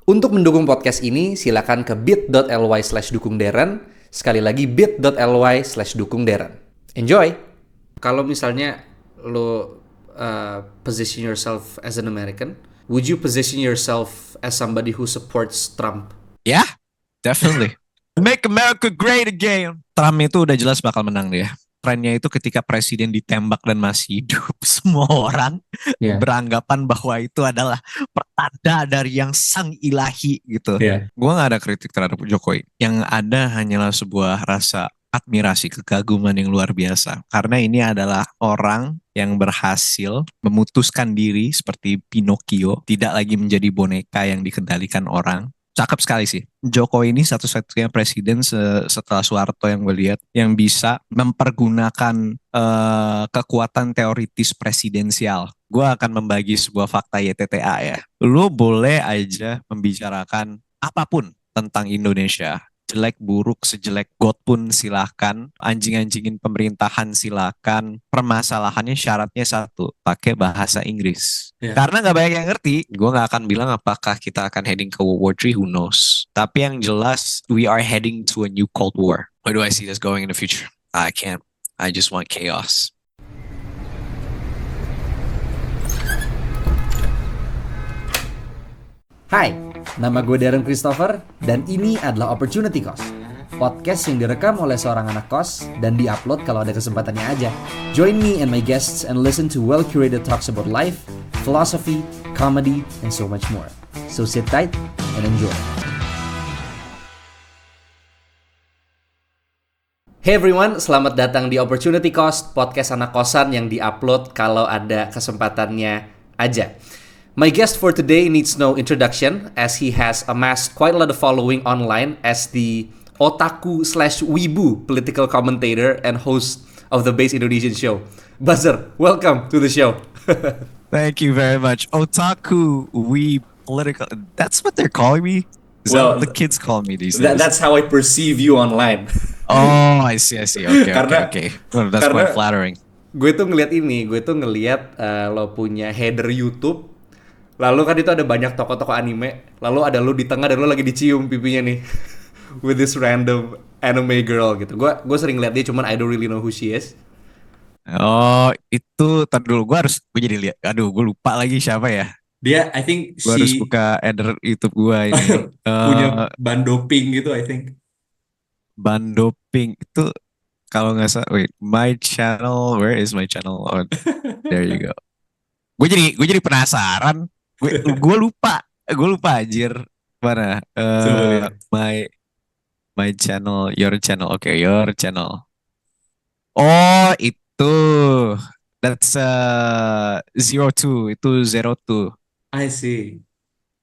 Untuk mendukung podcast ini, silakan ke bit.ly/dukungderen. Sekali lagi bit.ly/dukungderen. Enjoy! Kalau misalnya lo position yourself as an American, would you position yourself as somebody who supports Trump? Yeah, definitely. Make America great again. Trump itu udah jelas bakal menang dia. Trennya itu ketika presiden ditembak dan masih hidup, semua orang beranggapan bahwa itu adalah pertanda dari yang sang ilahi gitu. Gue gak ada kritik terhadap Jokowi. Yang ada hanyalah sebuah rasa admirasi, kekaguman yang luar biasa. Karena ini adalah orang yang berhasil memutuskan diri seperti Pinocchio, tidak lagi menjadi boneka yang dikendalikan orang. Cakep sekali sih. Jokowi ini satu-satunya presiden setelah Soeharto yang gue lihat yang bisa mempergunakan kekuatan teoritis presidensial. Gue akan membagi sebuah fakta YTTA ya. Lu boleh aja membicarakan apapun tentang Indonesia. Jelek buruk sejelek God pun silahkan, anjing-anjingin pemerintahan silahkan. Permasalahannya syaratnya satu, pakai bahasa Inggris. Karena gak banyak yang ngerti, gue gak akan bilang apakah kita akan heading ke World War III, who knows. Tapi yang jelas, we are heading to a new Cold War. Where do I see this going in the future? I can't. I just want chaos. Hai, nama gue Darren Christopher dan ini adalah Opportunity Cost, podcast yang direkam oleh seorang anak kos dan diupload kalau ada kesempatannya aja. Join me and my guests and listen to well-curated talks about life, philosophy, comedy, and so much more. So sit tight and enjoy. Hey everyone, selamat datang di Opportunity Cost, podcast anak kosan yang diupload kalau ada kesempatannya aja. My guest for today needs no introduction as he has amassed quite a lot of following online as the otaku/wibu political commentator and host of the Base Indonesian show. Buzzer, welcome to the show. Thank you very much. Otaku, we political. That's what they're calling me. Well, the kids call me these days. That's how I perceive you online. Oh, I see. Okay. Well, that's quite flattering. Gue tuh ngeliat lo punya header YouTube. Lalu kan itu ada banyak tokoh-tokoh anime. Lalu ada lo di tengah dan lo lagi dicium pipinya nih. With this random anime girl gitu. Gue sering lihat dia, cuman I don't really know who she is. Oh, itu tadi dulu gue jadi lihat. Aduh, gue lupa lagi siapa ya. Dia, I think gue harus buka header YouTube gue ini. Punya Bandoping gitu, I think. Bandoping itu kalau nggak salah. Wait, my channel. Where is my channel? Oh, there you go. Gue jadi penasaran. Gue lupa anjir mana my channel, your channel. Okay, your channel. Oh, itu that's 02, itu 02. I see.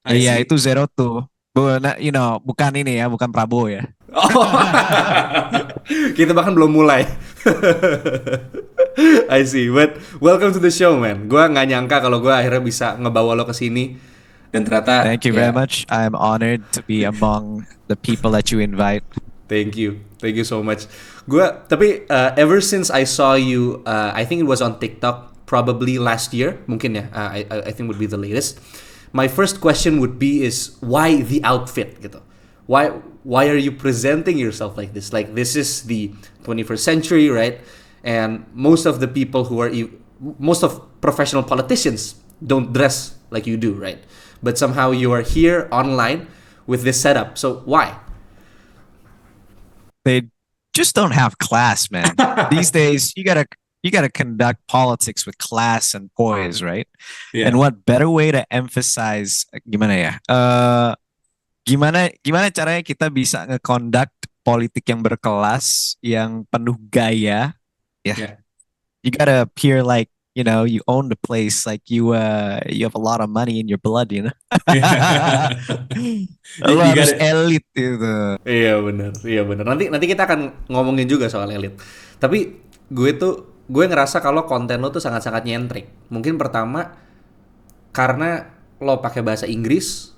Iya, itu 02. Bukan ini ya, bukan Prabowo ya. Oh. Kita bahkan belum mulai. I see, but welcome to the show, man. Gue nggak nyangka kalau gue akhirnya bisa ngebawa lo ke sini dan ternyata. Thank you very much. I'm honored to be among the people that you invite. Thank you so much. Tapi ever since I saw you, I think it was on TikTok, probably last year, mungkin ya. I think would be the latest. My first question would be is why the outfit gitu? Why are you presenting yourself like this? Like this is the 21st century, right? And most of professional politicians don't dress like you do, right? But somehow you are here online with this setup. So why? They just don't have class, man. These days, you gotta conduct politics with class and poise, right? Yeah. And what better way to emphasize gimana caranya kita bisa nge-conduct politik yang berkelas, yang penuh gaya. Yeah. You gotta appear like, you own the place, like you have a lot of money in your blood, Lo harus elit gitu. Iya benar. Nanti kita akan ngomongin juga soal elit. Tapi gue ngerasa kalau konten lo tuh sangat-sangat nyentrik. Mungkin pertama karena lo pakai bahasa Inggris,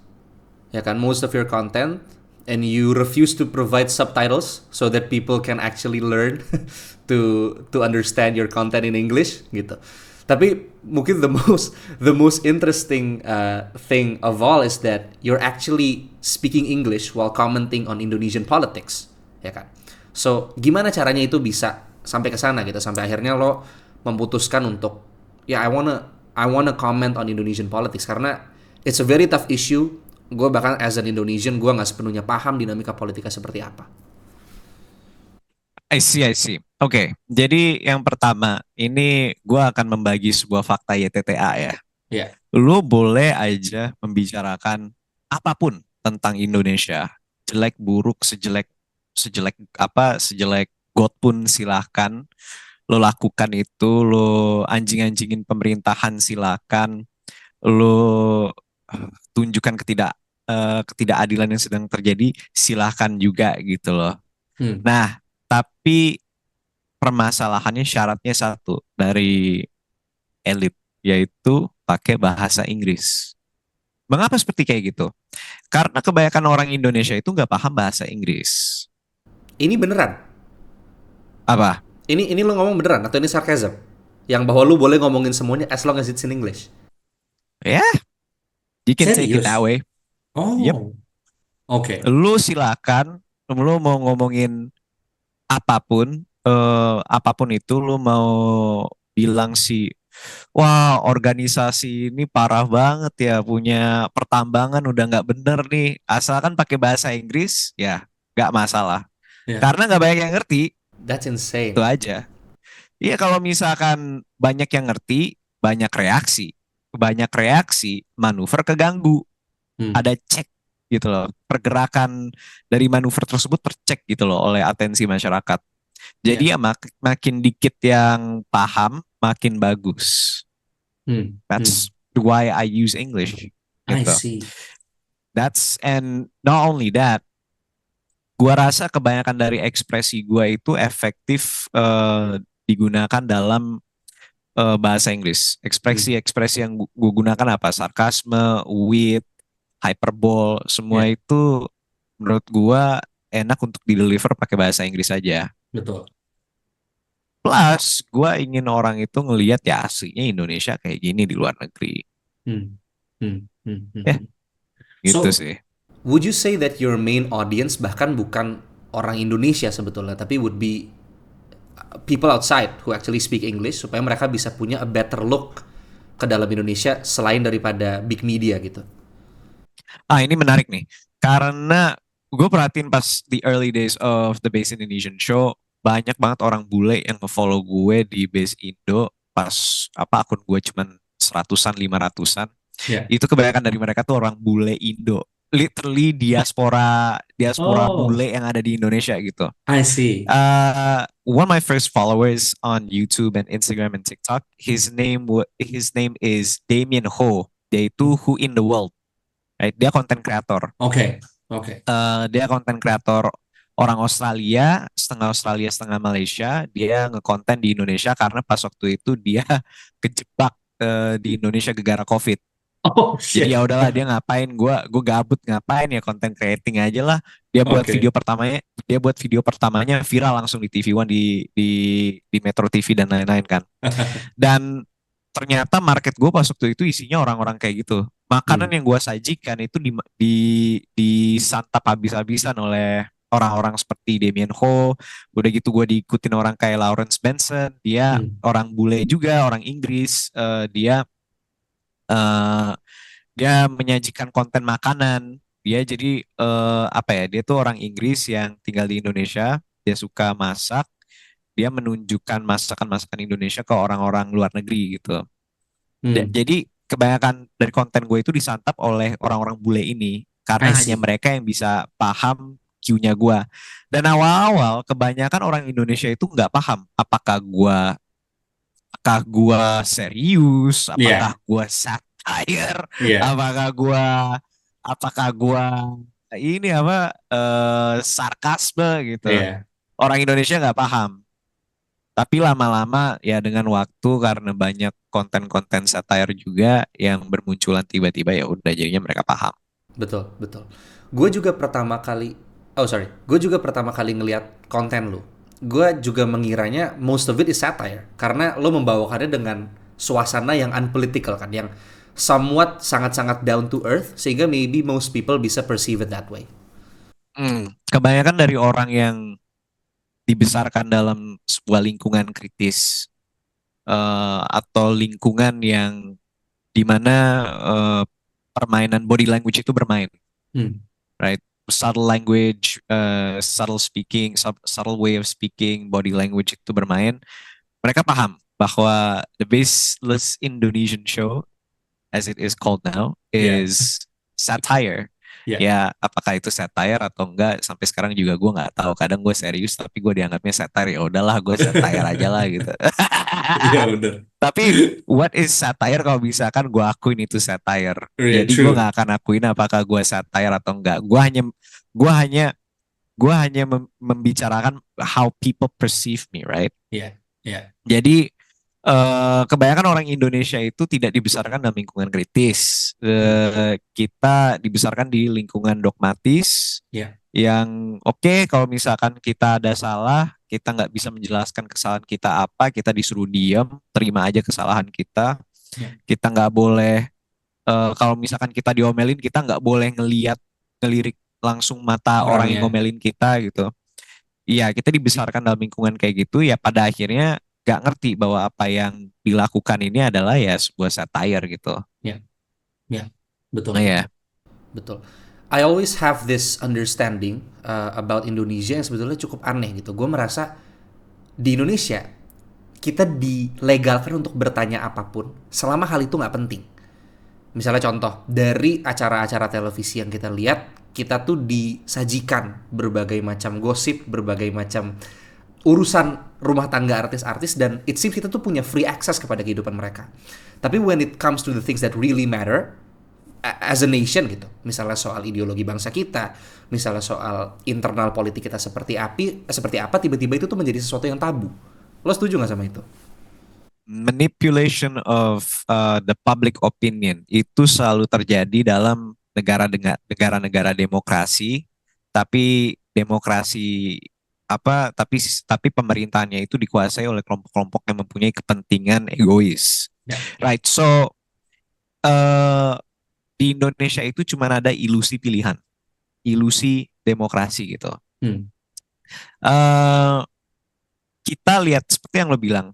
ya kan, most of your content, and you refuse to provide subtitles so that people can actually learn to understand your content in English gitu. Tapi mungkin the most interesting thing of all is that you're actually speaking English while commenting on Indonesian politics, ya kan? So gimana caranya itu bisa sampai ke sana gitu, sampai akhirnya lo memutuskan untuk ya I wanna comment on Indonesian politics karena it's a very tough issue. Gue bahkan as an Indonesian gue nggak sepenuhnya paham dinamika politika seperti apa. I see, I see. Oke, jadi yang pertama, ini gue akan membagi sebuah fakta YTTA ya. Ya. Lu boleh aja membicarakan apapun tentang Indonesia, jelek buruk, sejelek sejelek God pun silahkan. Lo lakukan itu, lo anjing-anjingin pemerintahan silahkan, lo tunjukkan ketidakadilan yang sedang terjadi silahkan juga gitu loh. Nah, tapi permasalahannya syaratnya satu dari elit, yaitu pakai bahasa Inggris. Mengapa seperti kayak gitu? Karena kebanyakan orang Indonesia itu nggak paham bahasa Inggris. Ini beneran? Apa? Ini lo ngomong beneran atau ini sarcasm? Yang bahwa lu boleh ngomongin semuanya as long as it's in English? Ya, yeah, you can take it Serius? that way. Oh, Yep. Oke. Lu silakan, lu mau ngomongin apapun, apapun itu, lu mau bilang sih, wah organisasi ini parah banget ya, punya pertambangan udah nggak bener nih, asalkan pakai bahasa Inggris, ya nggak masalah. Yeah. Karena nggak banyak yang ngerti, That's insane. itu aja. Iya kalau misalkan banyak yang ngerti, banyak reaksi, manuver keganggu, ada cek gitu loh, pergerakan dari manuver tersebut tercek gitu loh oleh atensi masyarakat. Jadi ya makin dikit yang paham, makin bagus. That's why I use English. Gitu. I see. And not only that, gua rasa kebanyakan dari ekspresi gua itu efektif digunakan dalam bahasa Inggris. Ekspresi yang gua gunakan apa? Sarkasme, wit, hyperbole, semua itu menurut gua enak untuk di-deliver pakai bahasa Inggris aja. Betul. Plus, gua ingin orang itu ngelihat ya aslinya Indonesia kayak gini di luar negeri. Ya, gitu sih. Would you say that your main audience bahkan bukan orang Indonesia sebetulnya, tapi would be people outside who actually speak English supaya mereka bisa punya a better look ke dalam Indonesia selain daripada big media gitu? Ini menarik nih, karena gue perhatiin pas the early days of the Base Indonesian Show, banyak banget orang bule yang nge-follow gue di Base Indo pas akun gue cuman 100-an, 500-an. Itu kebanyakan dari mereka tuh orang bule Indo. Literally diaspora bule yang ada di Indonesia gitu. I see. One of my first followers on YouTube and Instagram and TikTok, his name is Damien Ho. Dia itu Who in the World. Right? Dia content creator. Oke. Dia content creator orang Australia, setengah Malaysia. Dia ngekonten di Indonesia karena pas waktu itu dia kejebak di Indonesia gara-gara COVID. Oh shit. Jadi ya udahlah, dia ngapain, gue gabut ngapain ya, content creating aja lah. Dia buat video pertamanya viral langsung di TV One, di Metro TV dan lain-lain kan. Dan ternyata market gue pas waktu itu isinya orang-orang kayak gitu. Makanan yang gue sajikan itu disantap habis-habisan oleh orang-orang seperti Damien Ho. Udah gitu gue diikutin orang kayak Lawrence Benson. Dia orang bule juga, orang Inggris. Dia menyajikan konten makanan. Dia jadi dia tuh orang Inggris yang tinggal di Indonesia. Dia suka masak. Dia menunjukkan masakan-masakan Indonesia ke orang-orang luar negeri gitu. Jadi kebanyakan dari konten gue itu disantap oleh orang-orang bule ini karena hanya mereka yang bisa paham Q-nya gue. Dan awal-awal kebanyakan orang Indonesia itu nggak paham apakah gue serius, apakah gue satire, apakah gue ini sarkasme gitu. Orang Indonesia nggak paham. Tapi lama-lama ya dengan waktu karena banyak konten-konten satire juga yang bermunculan tiba-tiba, ya udah jadinya mereka paham. Betul. Gue juga pertama kali ngelihat konten lu. Gue juga mengiranya most of it is satire karena lo membawakannya dengan suasana yang unpolitical kan, yang somewhat sangat-sangat down to earth, sehingga maybe most people bisa perceive it that way. Kebanyakan dari orang yang dibesarkan dalam sebuah lingkungan kritis atau lingkungan yang dimana permainan body language itu bermain, right? Subtle language, subtle speaking, subtle way of speaking, body language itu bermain. Mereka paham bahwa the baseless Indonesian show, as it is called now, is satire. Ya, apakah itu satire atau enggak? Sampai sekarang juga gue nggak tahu. Kadang gue serius, tapi gue dianggapnya satire. Ya udahlah, gue satire aja lah gitu. Iya benar. Tapi what is satire kalau misalkan gue akuin itu satire? Jadi True. gue nggak akan akuin apakah gue satire atau enggak. Gue hanya membicarakan how people perceive me, right? Iya. Jadi kebanyakan orang Indonesia itu tidak dibesarkan dalam lingkungan kritis. Kita dibesarkan di lingkungan dogmatis, yang oke, kalau misalkan kita ada salah, kita nggak bisa menjelaskan kesalahan kita apa, kita disuruh diam, terima aja kesalahan kita. Kita nggak boleh, kalau misalkan kita diomelin, kita nggak boleh ngelirik langsung mata orang yang ngomelin kita gitu. Iya, kita dibesarkan dalam lingkungan kayak gitu, ya pada akhirnya gak ngerti bahwa apa yang dilakukan ini adalah ya sebuah satire gitu. Ya, betul. Iya. Betul. I always have this understanding about Indonesia yang sebetulnya cukup aneh gitu. Gue merasa di Indonesia kita dilegalkan untuk bertanya apapun selama hal itu nggak penting. Misalnya contoh, dari acara-acara televisi yang kita lihat, kita tuh disajikan berbagai macam gosip, berbagai macam urusan rumah tangga artis-artis, dan it seems kita tuh punya free access kepada kehidupan mereka. Tapi when it comes to the things that really matter as a nation gitu, misalnya soal ideologi bangsa kita, misalnya soal internal politik kita seperti apa, tiba-tiba itu tuh menjadi sesuatu yang tabu. Lo setuju nggak sama itu? Manipulation of the public opinion itu selalu terjadi dalam negara-negara demokrasi, tapi demokrasi tapi pemerintahnya itu dikuasai oleh kelompok-kelompok yang mempunyai kepentingan egois. Right. So di Indonesia itu cuma ada ilusi pilihan, ilusi demokrasi gitu. Kita lihat seperti yang lo bilang,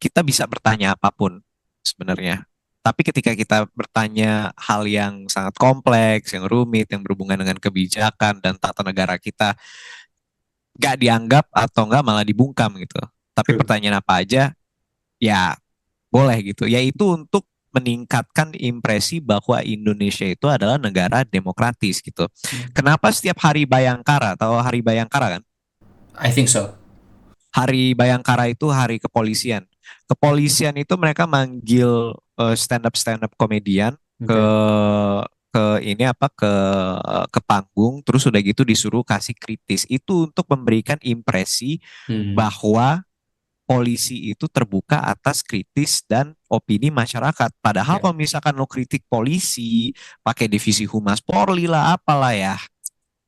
kita bisa bertanya apapun sebenarnya. Tapi ketika kita bertanya hal yang sangat kompleks, yang rumit, yang berhubungan dengan kebijakan dan tata negara kita, gak dianggap atau enggak malah dibungkam gitu. Tapi pertanyaan apa aja, ya boleh gitu. Yaitu untuk meningkatkan impresi bahwa Indonesia itu adalah negara demokratis gitu. Kenapa setiap Hari Bayangkara, tahu Hari Bayangkara kan? I think so. Hari Bayangkara itu hari kepolisian. Kepolisian itu mereka manggil stand up komedian ke panggung, terus udah gitu disuruh kasih kritis. Itu untuk memberikan impresi bahwa polisi itu terbuka atas kritis dan opini masyarakat. Padahal kalau misalkan lo kritik polisi, pakai divisi humas Polri lah, apalah ya,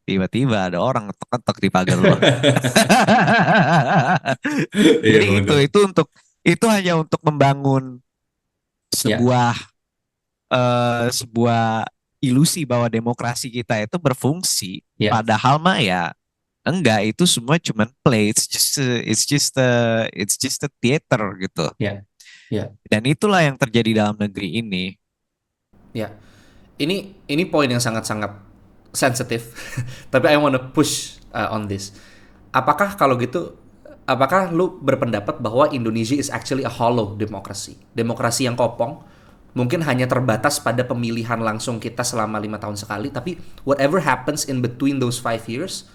tiba-tiba ada orang ngetok-ngetok di pagar lo. Jadi itu hanya untuk membangun sebuah ilusi bahwa demokrasi kita itu berfungsi. Padahal mah ya enggak, itu semua cuman play. It's just a theater gitu. Dan itulah yang terjadi dalam negeri ini. Ini poin yang sangat-sangat sensitif. Tapi I wanna push on this. Apakah lu berpendapat bahwa Indonesia is actually a hollow democracy? Demokrasi yang kopong, mungkin hanya terbatas pada pemilihan langsung kita selama 5 tahun sekali, tapi whatever happens in between those 5 years,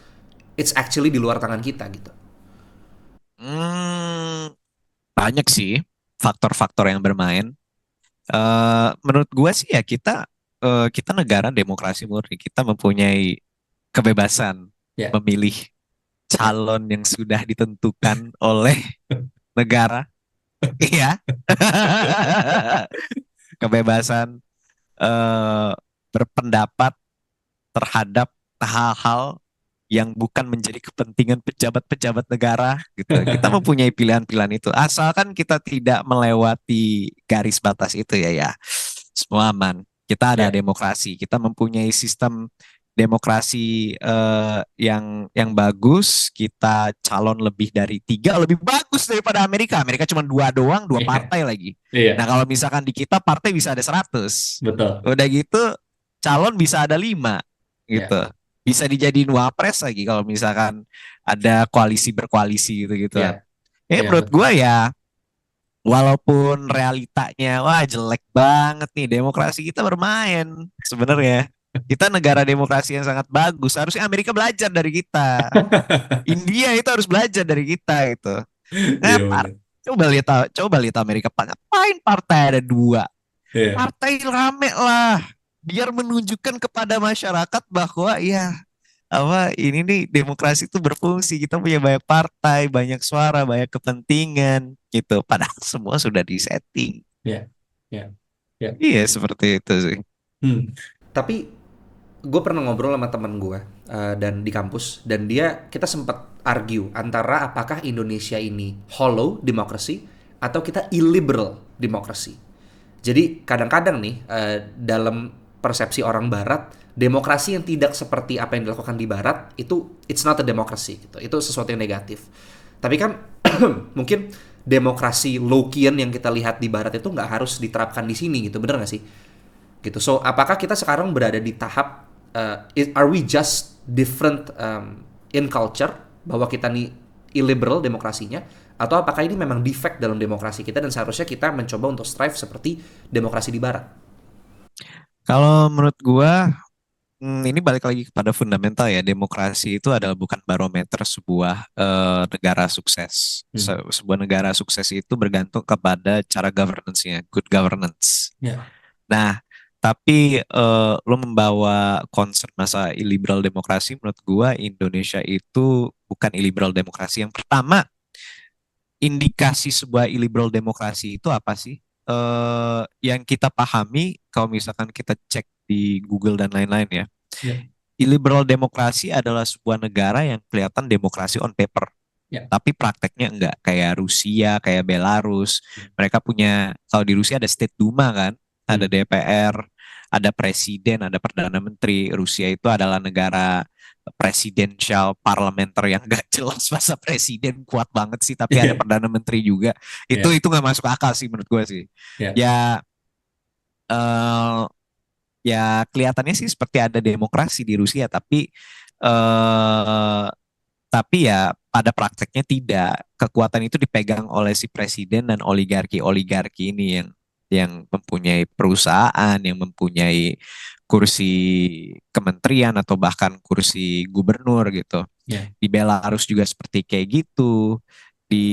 it's actually di luar tangan kita gitu. Banyak sih faktor-faktor yang bermain. Menurut gue sih ya kita negara demokrasi murni. Kita mempunyai kebebasan memilih calon yang sudah ditentukan oleh negara. Iya. Kebebasan berpendapat terhadap hal-hal yang bukan menjadi kepentingan pejabat-pejabat negara gitu. Kita mempunyai pilihan-pilihan itu. Asalkan kita tidak melewati garis batas itu ya, semua aman. Kita ada Ya, demokrasi, kita mempunyai sistem demokrasi yang bagus. Kita calon lebih dari 3, lebih bagus daripada Amerika. Amerika cuma 2 doang, 2 iya, partai lagi. Nah iya, kalau misalkan di kita partai bisa ada 100. betul. Udah gitu calon bisa ada 5 gitu. Ya, Bisa dijadiin wapres lagi kalau misalkan ada koalisi berkoalisi gitu kan. ya, ya Menurut betul. gue ya, walaupun realitanya wah jelek banget nih, demokrasi kita bermain sebenarnya. Kita negara demokrasi yang sangat bagus. Harusnya Amerika belajar dari kita. India itu harus belajar dari kita itu. Nah, Iya benar. coba lihat Amerika, ngapain partai ada 2? Iya. Partai rame lah, biar menunjukkan kepada masyarakat bahwa ya apa ini nih demokrasi itu berfungsi, kita punya banyak partai, banyak suara, banyak kepentingan gitu, padahal semua sudah disetting. Ya, ya, ya. Iya seperti itu sih. Hmm. Tapi gue pernah ngobrol sama temen gue dan di kampus dan kita sempat argue antara apakah Indonesia ini hollow demokrasi atau kita illiberal demokrasi. Jadi kadang-kadang nih dalam persepsi orang Barat, demokrasi yang tidak seperti apa yang dilakukan di Barat itu it's not a democracy gitu. Itu sesuatu yang negatif. Tapi kan mungkin demokrasi Lockean yang kita lihat di Barat itu nggak harus diterapkan di sini gitu, bener nggak sih? Gitu. So apakah kita sekarang berada di tahap are we just different in culture bahwa kita nih illiberal demokrasinya atau apakah ini memang defect dalam demokrasi kita dan seharusnya kita mencoba untuk strive seperti demokrasi di barat? Kalau menurut gua, ini balik lagi kepada fundamental ya. Demokrasi itu adalah bukan barometer sebuah negara sukses. Hmm. Sebuah negara sukses itu bergantung kepada cara governance-nya, good governance. Ya. Nah, tapi lo membawa concern masa illiberal demokrasi, menurut gua Indonesia itu bukan illiberal demokrasi. Yang pertama, indikasi sebuah illiberal demokrasi itu apa sih? Yang kita pahami kalau misalkan kita cek di Google dan lain-lain ya. Ya. Illiberal demokrasi adalah sebuah negara yang kelihatan demokrasi on paper, Ya. tapi prakteknya enggak. Kayak Rusia, kayak Belarus. Mereka punya, kalau di Rusia ada State Duma kan, ada Hmm. DPR, ada presiden, ada perdana menteri. Rusia itu adalah negara presidensial parlementer yang gak jelas, masa presiden kuat banget sih, tapi ada Ya. perdana menteri juga. Itu Ya. itu nggak masuk akal sih menurut gue sih. Ya. Ya eh, ya kelihatannya sih seperti ada demokrasi di Rusia, eh tapi ya pada prakteknya tidak. Kekuatan itu dipegang oleh si presiden dan oligarki-oligarki ini yang mempunyai perusahaan, yang mempunyai kursi kementerian atau bahkan kursi gubernur gitu. Ya. Di Belarus juga seperti kayak gitu. Di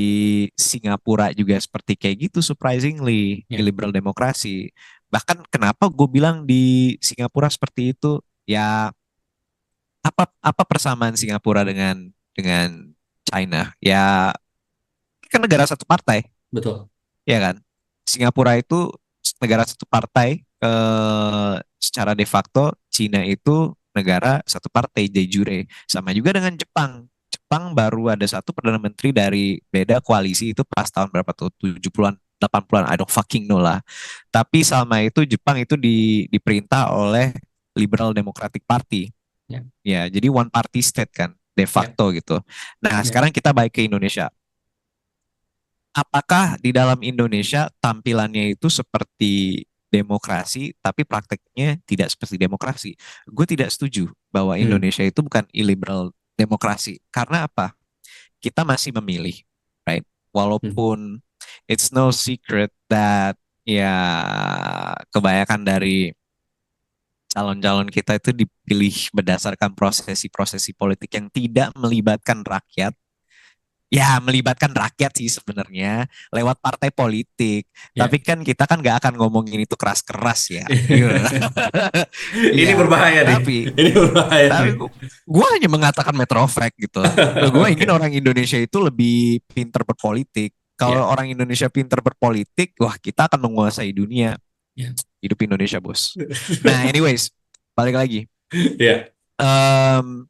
Singapura juga seperti kayak gitu, surprisingly, Ya. illiberal demokrasi. Bahkan kenapa gue bilang di Singapura seperti itu? Ya apa apa persamaan Singapura dengan China? Ya kan negara satu partai, Betul. ya kan? Singapura itu negara satu partai, secara de facto. Cina itu negara satu partai de jure. Sama juga dengan Jepang. Jepang baru ada satu perdana menteri dari beda koalisi itu pas tahun berapa tuh? 70-an, 80-an, I don't fucking know lah. Tapi selama itu Jepang itu diperintah oleh Liberal Democratic Party. Ya. Ya, jadi one party state kan, de Ya. facto gitu. Nah, Ya. sekarang kita balik ke Indonesia. Apakah di dalam Indonesia tampilannya itu seperti demokrasi, tapi prakteknya tidak seperti demokrasi? Gue tidak setuju bahwa Hmm. Indonesia itu bukan illiberal demokrasi. Karena apa? Kita masih memilih, right? Hmm. Walaupun it's no secret that ya kebanyakan dari calon-calon kita itu dipilih berdasarkan prosesi-prosesi politik yang tidak melibatkan rakyat. Ya, melibatkan rakyat sih sebenarnya lewat partai politik. Ya. Tapi kan kita kan nggak akan ngomongin itu keras-keras ya. Gitu. Ini Iya, berbahaya nih. tapi Ini berbahaya tapi nih. gue hanya mengatakan metro fact gitu. Gue ingin Oke. orang Indonesia itu lebih pinter berpolitik. Kalau Ya. orang Indonesia pinter berpolitik, wah kita akan menguasai dunia. Ya. Hidup Indonesia, bos. Nah, anyways, balik lagi. Ya. Em,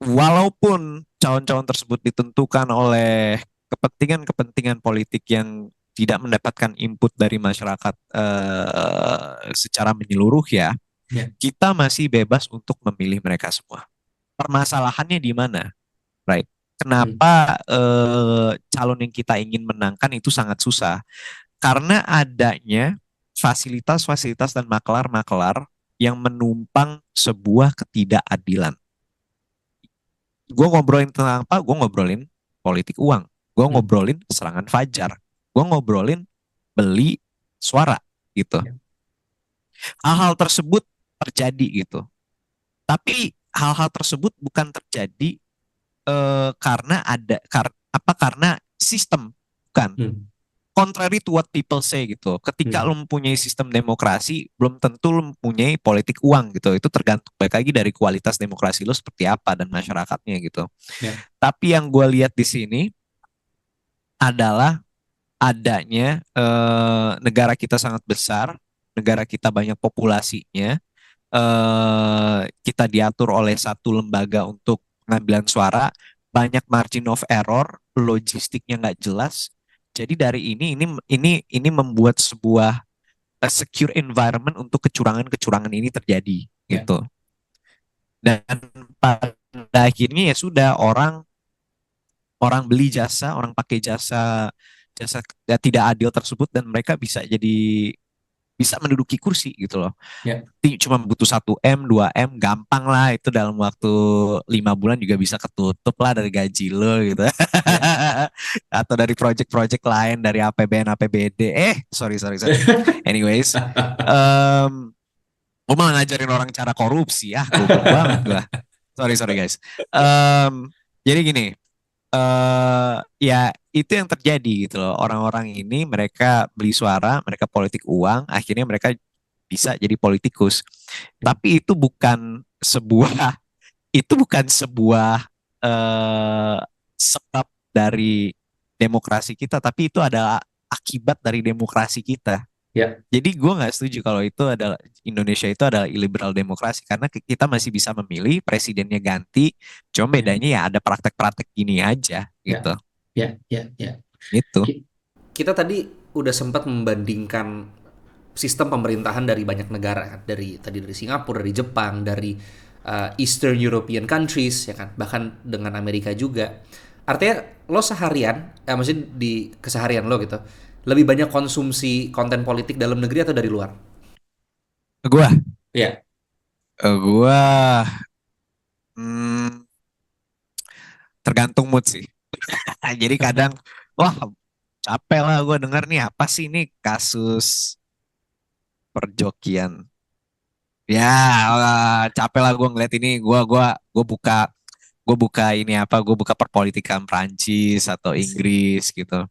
walaupun calon-calon tersebut ditentukan oleh kepentingan-kepentingan politik yang tidak mendapatkan input dari masyarakat secara menyeluruh ya, kita masih bebas untuk memilih mereka semua. Permasalahannya di mana, right? Kenapa calon yang kita ingin menangkan itu sangat susah? Karena adanya fasilitas-fasilitas dan maklar-maklar yang menumpang sebuah ketidakadilan. Gue ngobrolin tentang apa? Gue ngobrolin politik uang. Gue ngobrolin serangan fajar. Gue ngobrolin beli suara gitu. Hal-hal tersebut terjadi gitu. Tapi hal-hal tersebut bukan terjadi karena karena sistem, bukan. Contrary to what people say gitu. Ketika lo mempunyai sistem demokrasi, belum tentu lo mempunyai politik uang gitu. Itu tergantung baik lagi dari kualitas demokrasi lo seperti apa dan masyarakatnya gitu. Tapi yang gue lihat di sini adalah adanya negara kita sangat besar, negara kita banyak populasinya, kita diatur oleh satu lembaga untuk pengambilan suara, banyak margin of error, logistiknya nggak jelas. Jadi dari ini membuat sebuah secure environment untuk kecurangan-kecurangan ini terjadi gitu. Dan pada akhirnya ya sudah orang beli jasa, orang pakai jasa tidak adil tersebut dan mereka bisa menduduki kursi gitu loh. Cuma butuh 1 M, 2 M, gampang lah itu dalam waktu 5 bulan juga bisa ketutup lah dari gaji lo gitu. Atau dari project-project lain dari APBN, APBD. Sorry. Anyways, gue malah ngajarin orang cara korupsi ya, goblok banget gue. Sorry guys. Jadi gini, ya itu yang terjadi gitu loh. Orang-orang ini mereka beli suara, mereka politik uang, akhirnya mereka bisa jadi politikus. Tapi itu bukan sebuah sebab dari demokrasi kita, tapi itu adalah akibat dari demokrasi kita. Jadi gue nggak setuju kalau itu adalah Indonesia itu adalah illiberal demokrasi karena kita masih bisa memilih presidennya ganti, cuma bedanya ya ada praktek-praktek gini aja gitu. Gitu. Kita tadi udah sempat membandingkan sistem pemerintahan dari banyak negara kan, dari Singapura, dari Jepang, dari Eastern European countries ya kan, bahkan dengan Amerika juga. Artinya lo seharian, maksudnya di keseharian lo gitu, lebih banyak konsumsi konten politik dalam negeri atau dari luar? Gua? Iya. Gua tergantung mood sih. Jadi kadang, wah capek lah gue denger nih apa sih ini kasus perjokian. Ya capek lah gue ngeliat ini. Gue buka ini apa? Gue buka perpolitikan Prancis atau Inggris gitu.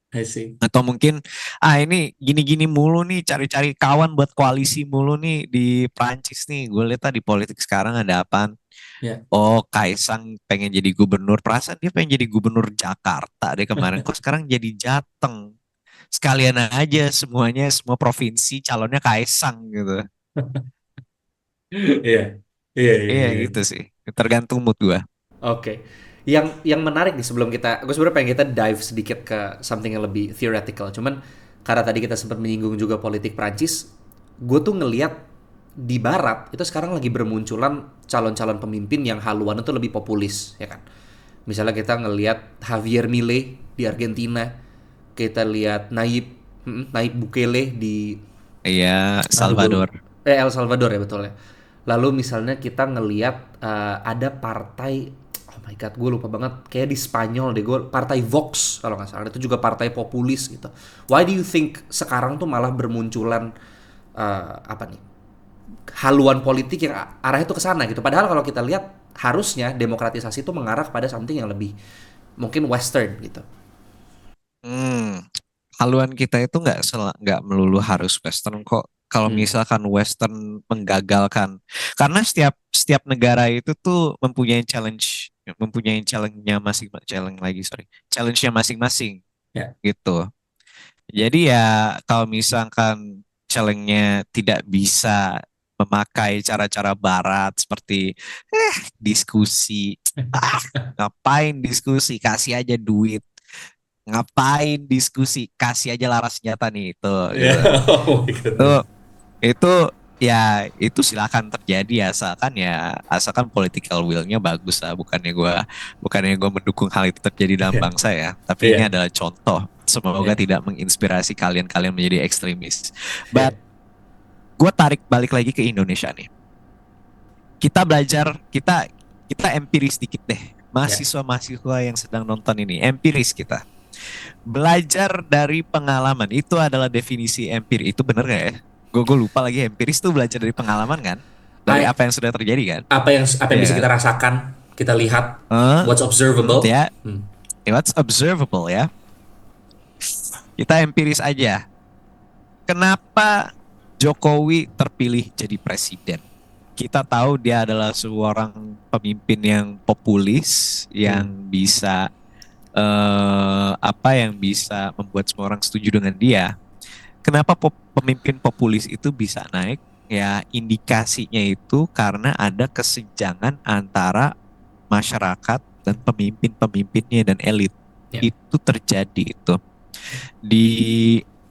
I see. Atau mungkin ini gini-gini mulu nih, cari-cari kawan buat koalisi mulu nih di Prancis nih. Gue lihat di politik sekarang ada apaan. Oh, Kaisang pengen jadi gubernur. Perasaan dia pengen jadi gubernur Jakarta deh kemarin. Kok sekarang jadi Jateng. Sekalian aja semua provinsi calonnya Kaisang gitu. Iya gitu sih. Tergantung mood gue. Oke. Yang menarik nih sebelum gue sebenarnya pengen kita dive sedikit ke something yang lebih theoretical. Cuman karena tadi kita sempat menyinggung juga politik Prancis, gue tuh ngelihat di Barat itu sekarang lagi bermunculan calon-calon pemimpin yang haluannya tuh lebih populis, ya kan? Misalnya kita ngelihat Javier Milei di Argentina, kita lihat Nayib Bukele di Salvador. El Salvador ya betul ya. Lalu misalnya kita ngelihat ada partai, oh my god, gue lupa banget, kayak di Spanyol deh, partai Vox kalau nggak salah, itu juga partai populis gitu. Why do you think sekarang tuh malah bermunculan haluan politik yang arahnya tuh ke sana gitu? Padahal kalau kita lihat harusnya demokratisasi itu mengarah pada something yang lebih mungkin Western gitu. Haluan kita itu nggak melulu harus Western kok. Kalau misalkan Western menggagalkan, karena setiap negara itu tuh mempunyai challenge-nya masing-masing, gitu. Jadi ya kalau misalkan challenge-nya tidak bisa memakai cara-cara barat seperti diskusi. Ngapain diskusi? Kasih aja duit. Ngapain diskusi? Kasih aja laras senjata nih itu gitu. Oh my Itu goodness. itu ya itu silakan terjadi asalkan political will-nya bagus lah, bukannya gua mendukung hal itu terjadi dalam Iya. bangsa ya, tapi ini Iya. adalah contoh, semoga Iya. tidak menginspirasi kalian-kalian menjadi ekstremis. But Iya. gue tarik balik lagi ke Indonesia nih, kita belajar, kita empiris dikit deh, Iya. mahasiswa-mahasiswa yang sedang nonton ini, empiris kita belajar dari pengalaman, itu adalah definisi empiris, itu bener gak ya? Gue lupa lagi, empiris tuh belajar dari pengalaman kan, dari I- apa yang sudah terjadi kan, apa yang ya bisa kan? kita rasakan, kita lihat, Eh, what's observable. ya, Hmm. what's observable ya. Kita empiris aja. Kenapa Jokowi terpilih jadi presiden? Kita tahu dia adalah seorang pemimpin yang populis, yang Hmm. bisa yang bisa membuat semua orang setuju dengan dia. Kenapa pemimpin populis itu bisa naik? Ya, indikasinya itu karena ada kesenjangan antara masyarakat dan pemimpin-pemimpinnya dan elit. Ya. Itu terjadi itu. Di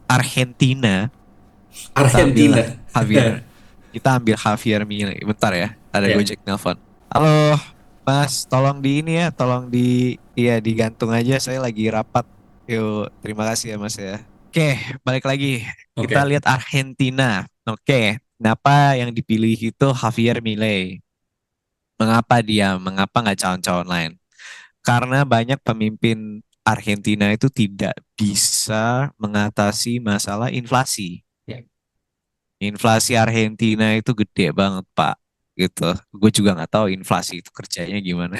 Argentina, kita ambil Argentina. Javier, kita ambil Javier Milei. Bentar ya, ada Ya. Gojek nelpon. Halo, Mas, tolong di ini ya, tolong iya digantung aja. Saya lagi rapat. Yuk, terima kasih ya Mas ya. Oke, balik lagi. Kita Oke. lihat Argentina. Oke, kenapa yang dipilih itu Javier Milei? Mengapa nggak calon-calon lain? Karena banyak pemimpin Argentina itu tidak bisa mengatasi masalah inflasi. Ya. Inflasi Argentina itu gede banget, Pak. Gitu. Gue juga nggak tahu inflasi itu kerjanya gimana.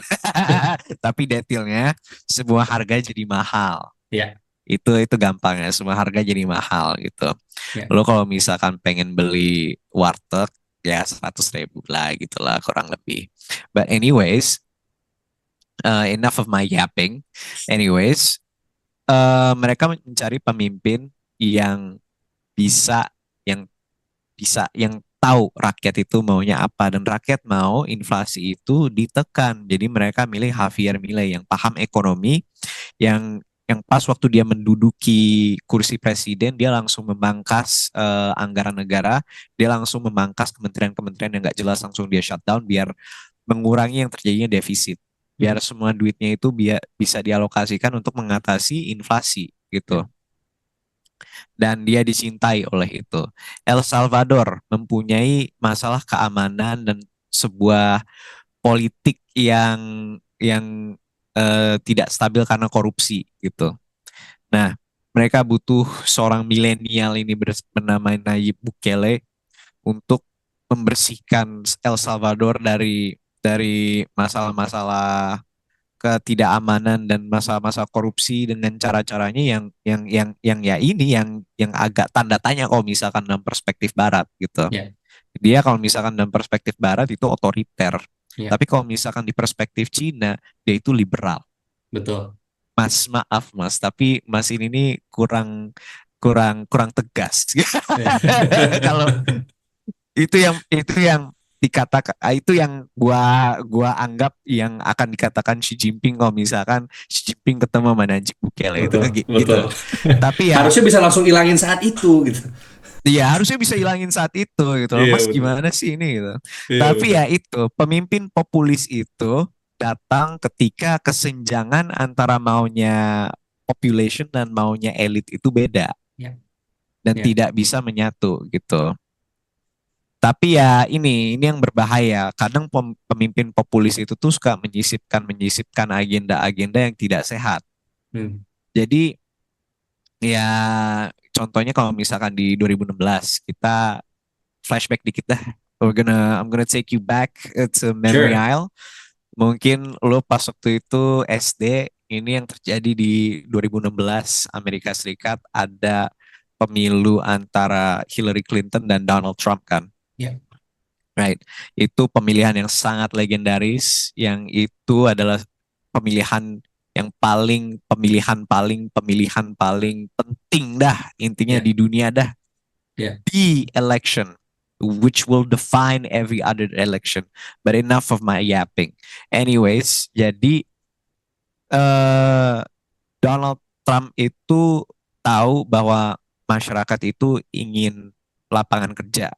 Tapi detailnya, semua harga jadi mahal. Ya. Itu gampangnya, semua harga jadi mahal gitu. Ya. Lo kalau misalkan pengen beli warteg, ya 100.000 lah gitu lah kurang lebih. But anyways, enough of my yapping. Anyways, mereka mencari pemimpin yang bisa, yang yang tahu rakyat itu maunya apa, dan rakyat mau inflasi itu ditekan. Jadi mereka milih Javier Milei yang paham ekonomi, yang pas waktu dia menduduki kursi presiden dia langsung memangkas anggaran negara, dia langsung memangkas kementerian-kementerian yang nggak jelas, langsung dia shutdown biar mengurangi yang terjadinya defisit. Biar semua duitnya itu bisa dialokasikan untuk mengatasi inflasi gitu. Ya. Dan dia dicintai oleh itu. El Salvador mempunyai masalah keamanan dan sebuah politik yang tidak stabil karena korupsi gitu. Nah, mereka butuh seorang milenial ini bernama Nayib Bukele untuk membersihkan El Salvador dari masalah-masalah ketidakamanan dan masa-masa korupsi dengan cara-caranya yang ya ini yang agak tanda tanya kalau misalkan dalam perspektif barat gitu. Ya. Dia kalau misalkan dalam perspektif barat itu otoriter. Ya. Tapi kalau misalkan di perspektif Cina, dia itu liberal. Betul. Mas, maaf Mas, tapi Mas ini nih kurang kurang kurang tegas. Kalau itu yang dikatakan, itu yang gua anggap yang akan dikatakan Xi Jinping kalau misalkan Xi Jinping ketemu sama Najib Bukele itu Betul. kan gitu. Betul. Tapi ya Harusnya bisa langsung ilangin saat itu gitu. harusnya bisa hilangin saat itu gitu loh. Iya, Mas betul. gimana sih ini gitu. Iya, Tapi betul. ya itu pemimpin populis itu datang ketika kesenjangan antara maunya population dan maunya elit itu beda Ya. dan Ya. tidak bisa menyatu gitu. Tapi ya ini yang berbahaya. Kadang pemimpin populis itu tuh suka menyisipkan agenda-agenda yang tidak sehat. Hmm. Jadi ya contohnya kalau misalkan di 2016 kita flashback dikit dah. I'm gonna take you back to memory Sure. aisle. Mungkin lo pas waktu itu SD, ini yang terjadi di 2016 Amerika Serikat, ada pemilu antara Hillary Clinton dan Donald Trump kan. Ya. Right. Itu pemilihan yang sangat legendaris, yang itu adalah pemilihan pemilihan paling penting dah intinya Ya. di dunia dah, Ya. di election. which will define every other election. But enough of my yapping. Anyways, jadi Donald Trump itu tahu bahwa masyarakat itu ingin lapangan kerja.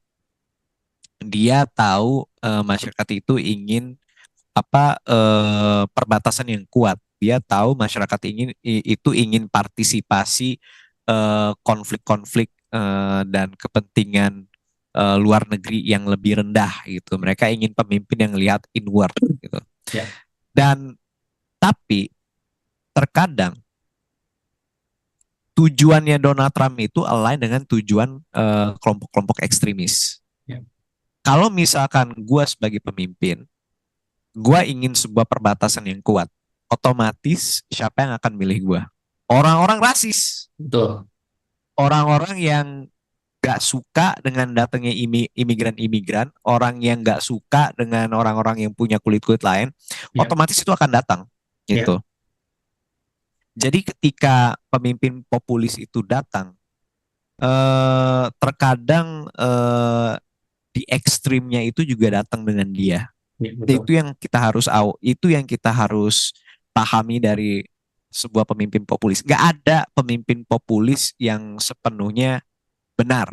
Dia tahu masyarakat itu ingin perbatasan yang kuat. Dia tahu masyarakat itu ingin partisipasi konflik-konflik dan kepentingan luar negeri yang lebih rendah gitu. Mereka ingin pemimpin yang lihat inward gitu. Yeah. Dan tapi terkadang tujuannya Donald Trump itu align dengan tujuan kelompok-kelompok ekstremis. Yeah. Kalau misalkan gue sebagai pemimpin, gue ingin sebuah perbatasan yang kuat, otomatis siapa yang akan milih gue? Orang-orang rasis. Betul. Orang-orang yang gak suka dengan datangnya imigran-imigran, orang yang gak suka dengan orang-orang yang punya kulit-kulit lain, otomatis itu akan datang gitu. Jadi ketika pemimpin populis itu datang, terkadang di ekstrimnya itu juga datang dengan dia. Itu yang kita harus pahami dari sebuah pemimpin populis. Gak ada pemimpin populis yang sepenuhnya benar.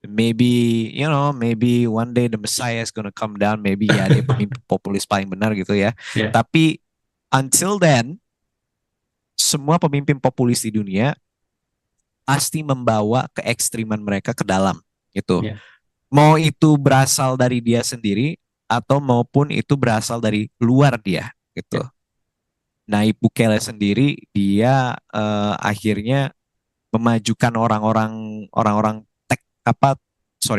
Maybe one day the Messiah is gonna come down. Maybe dia pemimpin populis paling benar gitu ya. Tapi until then, semua pemimpin populis di dunia pasti membawa keekstriman mereka ke dalam gitu. Mau itu berasal dari dia sendiri atau maupun itu berasal dari luar dia gitu. Nayib Bukele sendiri dia akhirnya memajukan orang-orang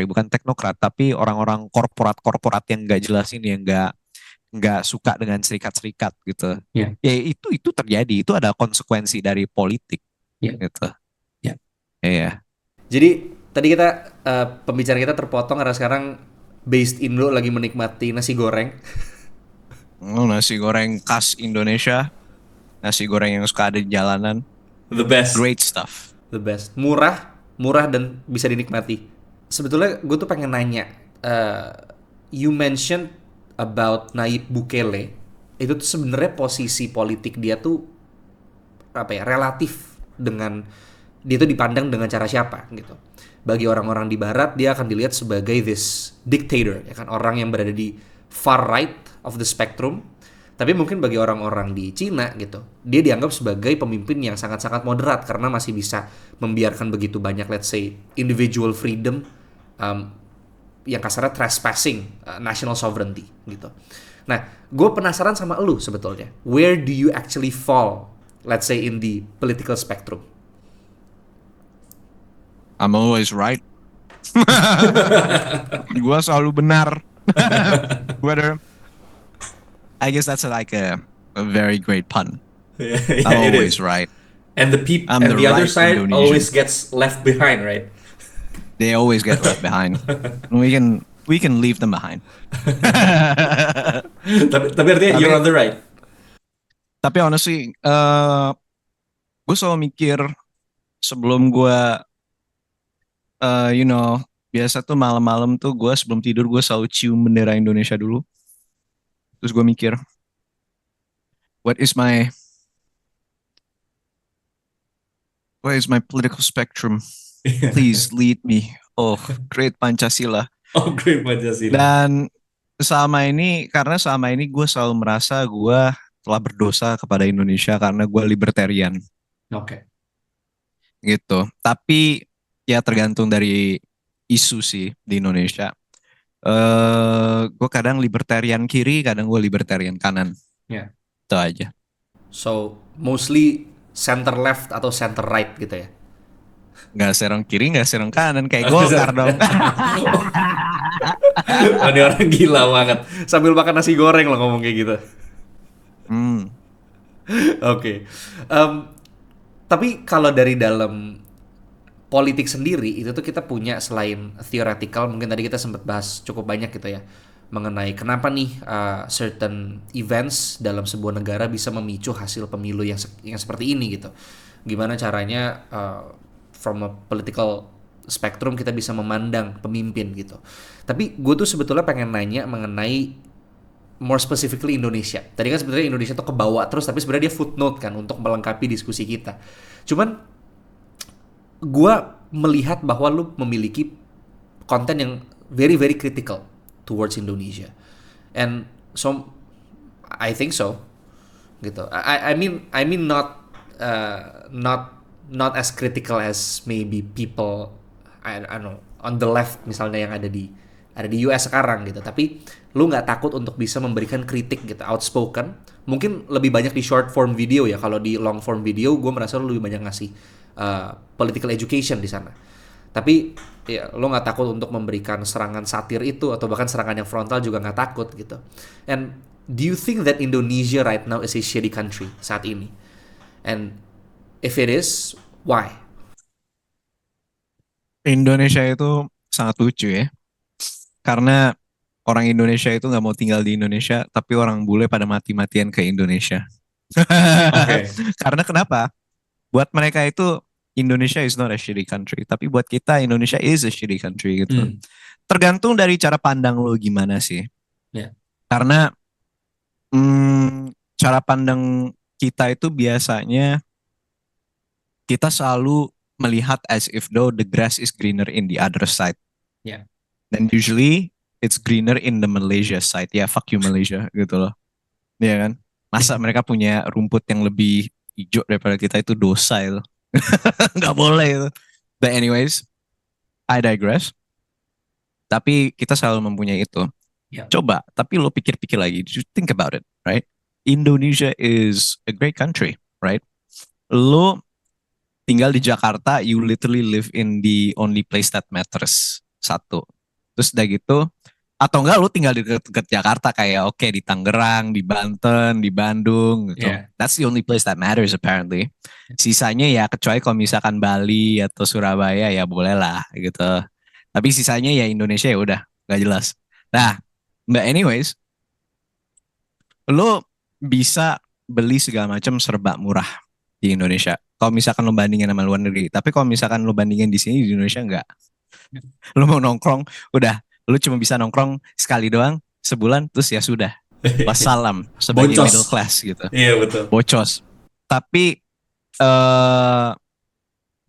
bukan teknokrat tapi orang-orang korporat yang nggak jelas ini, yang nggak suka dengan serikat-serikat gitu. Ya itu terjadi, itu ada konsekuensi dari politik gitu. Iya. Jadi tadi kita pembicaraan kita terpotong karena sekarang based Indo lagi menikmati nasi goreng. Nasi goreng khas Indonesia, nasi goreng yang suka ada di jalanan. The best. Great stuff. The best. Murah dan bisa dinikmati. Sebetulnya gue tuh pengen nanya, you mentioned about Nayib Bukele, itu tuh sebenarnya posisi politik dia tuh relatif dengan dia tuh dipandang dengan cara siapa gitu. Bagi orang-orang di barat dia akan dilihat sebagai this dictator, ya kan, orang yang berada di far right of the spectrum. Tapi mungkin bagi orang-orang di Cina gitu, dia dianggap sebagai pemimpin yang sangat-sangat moderat karena masih bisa membiarkan begitu banyak, let's say, individual freedom, yang kasarnya trespassing national sovereignty gitu. Nah, gue penasaran sama lu sebetulnya. Where do you actually fall, let's say, in the political spectrum? I'm always right. Gue selalu benar. Whether I guess that's like a very great pun. I'm always right. And the other side Indonesian always gets left behind, right? They always get left behind. We can leave them behind. tapi artinya you're on the right. Tapi honestly, gue selalu mikir sebelum gue, biasa tuh malam-malam tuh gue sebelum tidur gue selalu cium bendera Indonesia dulu. Terus gue mikir, what is my political spectrum? Please lead me. Oh, great Pancasila. Oh, great Pancasila. Dan selama ini gue selalu merasa gue telah berdosa kepada Indonesia karena gue libertarian. Oke. Gitu. Tapi ya tergantung dari isu sih di Indonesia. Gue kadang libertarian kiri, kadang gue libertarian kanan. Itu aja. So mostly center left atau center right gitu ya? Nggak serong kiri, nggak serong kanan, kayak Golkar dong. Ini orang gila banget. Sambil makan nasi goreng lo ngomong kayak gitu. Oke. Tapi kalau dari dalam politik sendiri itu tuh kita punya, selain theoretical, mungkin tadi kita sempat bahas cukup banyak gitu ya, mengenai kenapa nih certain events dalam sebuah negara bisa memicu hasil pemilu yang seperti ini gitu. Gimana caranya from a political spektrum kita bisa memandang pemimpin gitu. Tapi gue tuh sebetulnya pengen nanya mengenai more specifically Indonesia. Tadi kan sebenarnya Indonesia tuh kebawa terus, tapi sebenarnya dia footnote kan untuk melengkapi diskusi kita. Cuman gue melihat bahwa lu memiliki konten yang very very critical towards Indonesia, and so I think so gitu. I mean not as critical as maybe people I don't know on the left misalnya yang ada di US sekarang gitu. Tapi lu nggak takut untuk bisa memberikan kritik gitu, outspoken. Mungkin lebih banyak di short form video ya. Kalau di long form video gue merasa lu lebih banyak ngasih political education di sana. Tapi ya lo nggak takut untuk memberikan serangan satir itu, atau bahkan serangan yang frontal juga nggak takut gitu. And do you think that Indonesia right now is a shitty country saat ini? And if it is, why? Indonesia itu sangat lucu ya. Karena orang Indonesia itu nggak mau tinggal di Indonesia, tapi orang bule pada mati-matian ke Indonesia. Okay. Karena kenapa? Buat mereka itu Indonesia is not a shitty country, tapi buat kita Indonesia is a shitty country gitu. Tergantung dari cara pandang lo gimana sih. Yeah. Karena cara pandang kita itu biasanya kita selalu melihat as if though the grass is greener in the other side. Yeah. Dan usually it's greener in the Malaysia side. Ya, fuck you Malaysia gitu loh. Iya kan? Masa mereka punya rumput yang lebih hijau daripada kita, itu dosa itu. Nggak boleh itu. But anyways, I digress. Tapi kita selalu mempunyai itu. Yeah. Coba, tapi lo pikir-pikir lagi. Just think about it, right? Indonesia is a great country, right? Lo tinggal di Jakarta, you literally live in the only place that matters. Satu. Terus udah gitu, atau enggak lu tinggal di dekat Jakarta, kayak oke di Tangerang, di Banten, di Bandung gitu. Yeah. That's the only place that matters apparently. Sisanya ya kecuali kalau misalkan Bali atau Surabaya ya boleh lah gitu. Tapi sisanya ya Indonesia ya udah nggak jelas. Nah, but anyways, lu bisa beli segala macam serba murah di Indonesia. Kalau misalkan lu bandingin sama luar negeri. Tapi kalau misalkan lu bandingin di sini di Indonesia enggak. Lu mau nongkrong, udah lu cuma bisa nongkrong sekali doang sebulan, terus ya sudah, wassalam sebagai Boncos. middle class gitu. Iya betul. Bocos. Tapi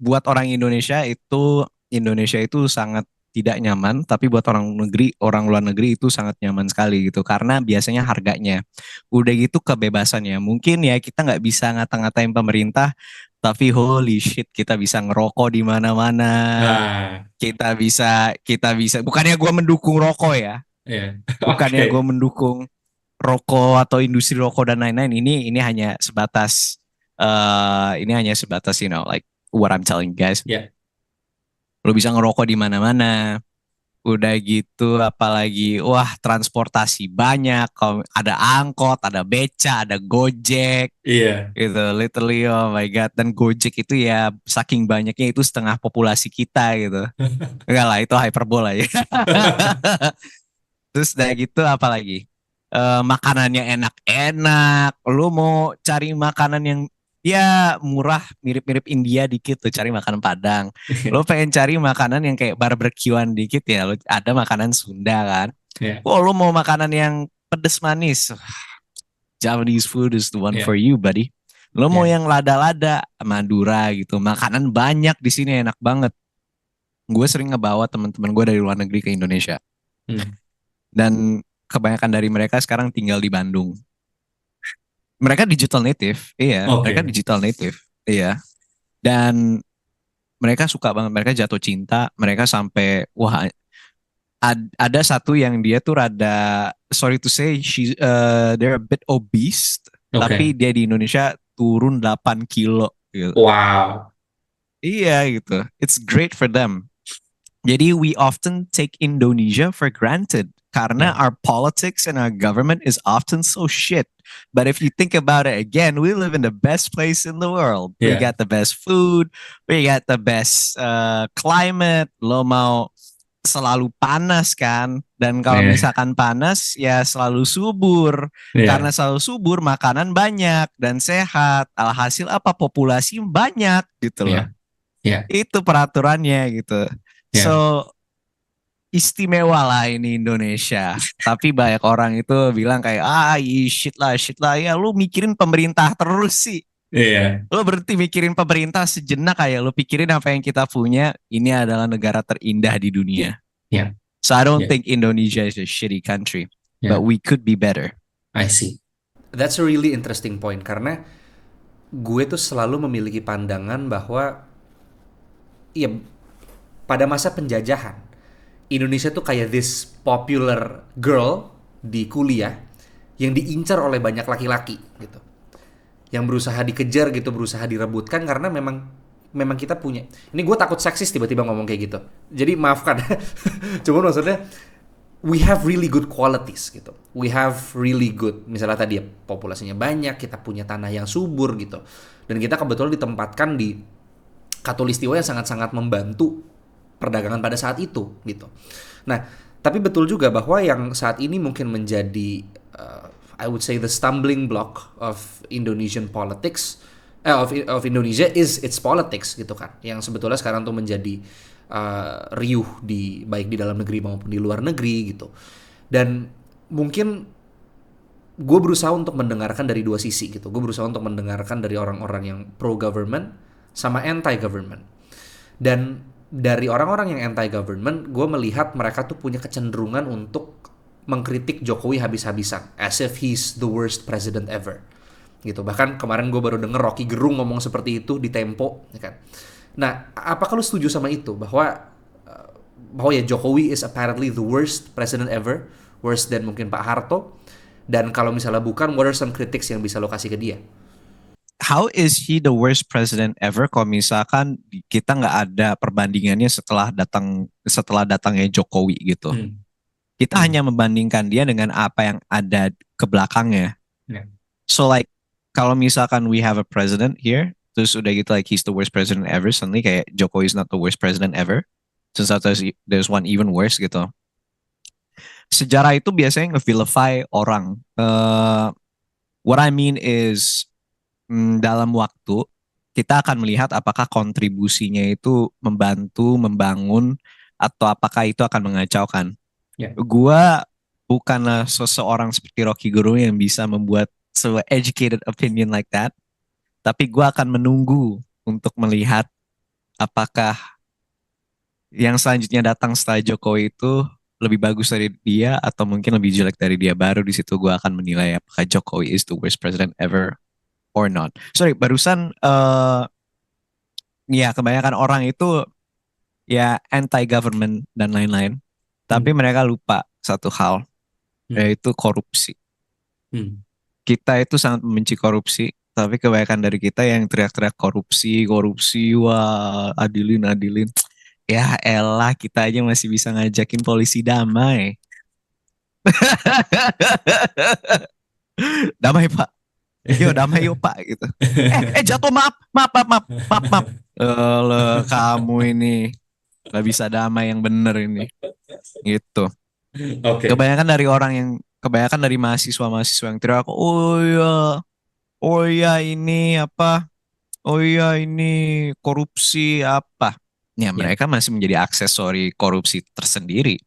buat orang Indonesia itu sangat tidak nyaman, tapi buat orang luar negeri itu sangat nyaman sekali gitu, karena biasanya harganya. Udah gitu kebebasannya. Mungkin ya kita nggak bisa ngata-ngatain pemerintah, tapi holy shit kita bisa ngerokok di mana-mana. Kita bisa bukannya gue mendukung rokok ya. Yeah. Bukannya gue mendukung rokok atau industri rokok dan lain-lain. Ini hanya sebatas you know, like what I'm telling you guys. Yeah. Lo bisa ngerokok di mana-mana. Udah gitu apalagi, wah transportasi banyak, ada angkot, ada beca, ada Gojek. Iya. Gitu, literally oh my god. Dan Gojek itu ya saking banyaknya itu setengah populasi kita gitu. Enggak lah, itu hyperbola ya. Terus udah gitu apalagi, makanannya enak-enak. Lu mau cari makanan yang ya murah, mirip-mirip India dikit tuh, cari makanan Padang. Lo pengen cari makanan yang kayak barbekyuan dikit ya, lo ada makanan Sunda kan. Yeah. Oh, lo mau makanan yang pedes manis, Japanese food is the one for you buddy. Lo mau yang lada-lada, Madura gitu. Makanan banyak di sini, enak banget. Gue sering ngebawa teman-teman gue dari luar negeri ke Indonesia. Dan kebanyakan dari mereka sekarang tinggal di Bandung. Mereka digital native, iya. Okay. Mereka digital native, iya. Dan mereka suka banget, mereka jatuh cinta, mereka sampai wah, ada satu yang dia tuh rada, sorry to say, they're a bit obese, tapi dia di Indonesia turun 8 kilo. Gitu. Wow. Iya gitu, it's great for them. Jadi we often take Indonesia for granted karena our politics and our government is often so shit. But if you think about it again, we live in the best place in the world. Yeah. We got the best food, we got the best climate. Lo mau selalu panas kan? Dan kalau misalkan panas ya selalu subur. Karena selalu subur, makanan banyak dan sehat. Alhasil apa? Populasi banyak gitu loh. Itu peraturannya gitu. So istimewa lah ini Indonesia. Tapi banyak orang itu bilang kayak shit lah ya lu mikirin pemerintah terus sih. Lu berhenti mikirin pemerintah sejenak, kayak lu pikirin apa yang kita punya. Ini adalah negara terindah di dunia. So I don't think Indonesia is a shitty country, but we could be better. I see. That's a really interesting point, karena gue tuh selalu memiliki pandangan bahwa ya pada masa penjajahan Indonesia tuh kayak this popular girl di kuliah yang diincar oleh banyak laki-laki gitu, yang berusaha dikejar gitu, berusaha direbutkan karena memang kita punya. Ini gue takut seksis tiba-tiba ngomong kayak gitu, jadi maafkan. Cuman maksudnya we have really good qualities gitu. We have really good, misalnya tadi ya populasinya banyak, kita punya tanah yang subur gitu. Dan kita kebetulan ditempatkan di Katulistiwa yang sangat-sangat membantu perdagangan pada saat itu gitu. Nah, tapi betul juga bahwa yang saat ini mungkin menjadi I would say the stumbling block of Indonesian politics, of Indonesia is its politics gitu kan. Yang sebetulnya sekarang tuh menjadi riuh baik di dalam negeri maupun di luar negeri gitu. Dan mungkin gue berusaha untuk mendengarkan dari dua sisi gitu. Gue berusaha untuk mendengarkan dari orang-orang yang pro government sama anti government. Dan dari orang-orang yang anti government, gue melihat mereka tuh punya kecenderungan untuk mengkritik Jokowi habis-habisan, as if he's the worst president ever gitu. Bahkan kemarin gue baru denger Rocky Gerung ngomong seperti itu di Tempo ya kan. Nah, apakah lu setuju sama itu bahwa ya Jokowi is apparently the worst president ever, worse than mungkin Pak Harto? Dan kalau misalnya bukan, what are some critics yang bisa lo kasih ke dia? How is he the worst president ever kalau misalkan kita nggak ada perbandingannya setelah datangnya Jokowi gitu. Kita hanya membandingkan dia dengan apa yang ada ke belakangnya. So like kalau misalkan we have a president here, terus udah gitu like he's the worst president ever, suddenly kayak Jokowi is not the worst president ever. Since there's one even worse gitu. Sejarah itu biasanya nge-vilify orang. What I mean is dalam waktu kita akan melihat apakah kontribusinya itu membantu, membangun, atau apakah itu akan mengacaukan. Gua bukanlah seseorang seperti Rocky Gerung yang bisa membuat educated opinion like that, tapi gua akan menunggu untuk melihat apakah yang selanjutnya datang setelah Jokowi itu lebih bagus dari dia atau mungkin lebih jelek dari dia. Baru di situ gua akan menilai apakah Jokowi is the worst president ever or not. Sorry, barusan ya kebanyakan orang itu ya anti-government dan lain-lain. Tapi mereka lupa satu hal, yaitu korupsi. Kita itu sangat membenci korupsi, tapi kebanyakan dari kita yang teriak-teriak korupsi, wah adilin. Ya elah, kita aja masih bisa ngajakin polisi damai. Damai Pak. Yo damai yuk Pak gitu. Jatuh maaf. Kamu ini gak bisa damai yang bener ini gitu. Kebanyakan dari mahasiswa yang teriak oh ya ini apa, oh ya ini korupsi apa ya, mereka masih menjadi aksesori korupsi tersendiri.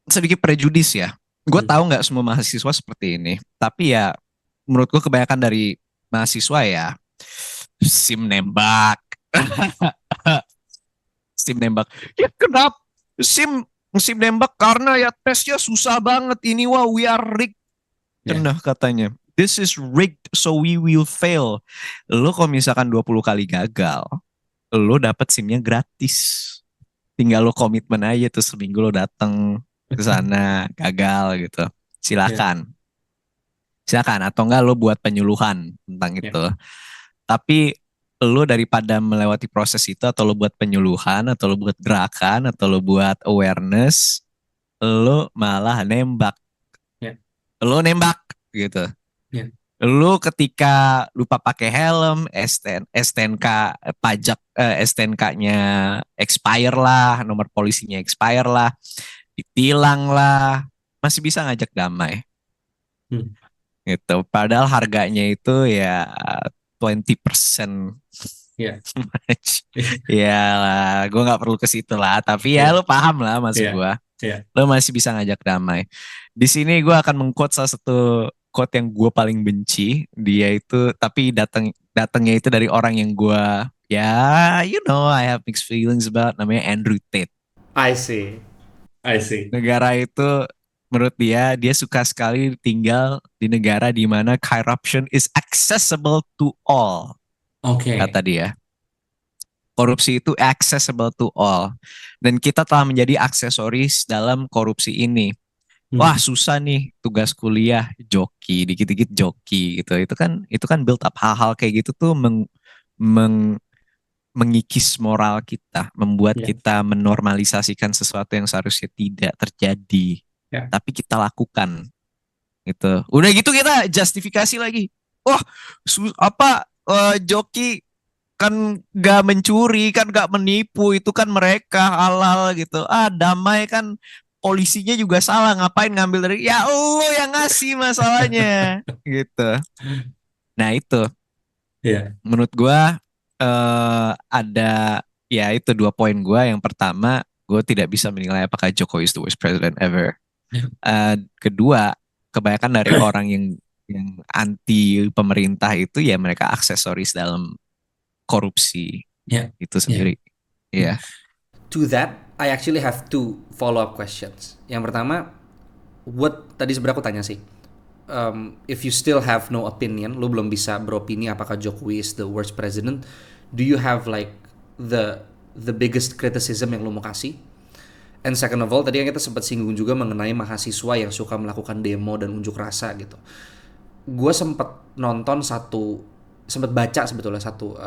Sedikit prejudis ya, gue tahu nggak semua mahasiswa seperti ini, tapi ya menurutku kebanyakan dari mahasiswa ya SIM nembak. SIM nembak. Ya kenapa SIM nembak? Karena ya tesnya susah banget. Ini we are rigged. Cenah katanya. This is rigged so we will fail. Lo kalau misalkan 20 kali gagal, lo dapet SIM-nya gratis. Tinggal lo komitmen aja tuh seminggu lo datang ke sana gagal gitu. Silakan. Silakan, atau enggak lo buat penyuluhan tentang itu. Tapi lo daripada melewati proses itu, atau lo buat penyuluhan, atau lo buat gerakan, atau lo buat awareness, lo malah nembak. Lo nembak gitu. Lo ketika lupa pakai helm, STNK pajak, STNK-nya expire lah, nomor polisinya expire lah, ditilang lah, masih bisa ngajak damai. Gitu. Padahal harganya itu ya 20% Iya. Ya lah, gue nggak perlu ke situ lah. Tapi ya Iya. lu paham lah maksud Iya. gue. Iya. Lo masih bisa ngajak damai. Di sini gue akan mengquote salah satu quote yang gue paling benci. Dia itu, tapi datangnya itu dari orang yang gue, ya, I have mixed feelings about. Namanya Andrew Tate. I see. I see. Negara itu, menurut dia suka sekali tinggal di negara di mana corruption is accessible to all. Oke. Kata dia. Korupsi itu accessible to all. Dan kita telah menjadi aksesoris dalam korupsi ini. Wah, susah nih tugas kuliah, joki, dikit-dikit joki gitu. Itu kan build up hal-hal kayak gitu tuh meng- mengikis moral kita, membuat Ya. kita menormalisasikan sesuatu yang seharusnya tidak terjadi, Ya. tapi kita lakukan gitu. Udah gitu kita justifikasi lagi. Wah, joki kan gak mencuri, kan gak menipu, itu kan mereka halal gitu. Damai kan polisinya juga salah, ngapain ngambil dari, ya Allah yang ngasih masalahnya gitu. Nah itu Iya. menurut gua ada, ya itu 2 poin gua. Yang pertama, gue tidak bisa menilai apakah Jokowi is the worst president ever. Kedua, kebanyakan dari orang yang anti pemerintah itu ya mereka aksesoris dalam korupsi Ya. itu sendiri. Iya. To that, I actually have two follow-up questions. Yang pertama, tadi sebenarnya aku tanya sih, if you still have no opinion, lu belum bisa beropini apakah Jokowi is the worst president, do you have like the biggest criticism yang lu mau kasih? And second of all, tadi kan kita sempat singgung juga mengenai mahasiswa yang suka melakukan demo dan unjuk rasa gitu. Gue sempat baca sebetulnya satu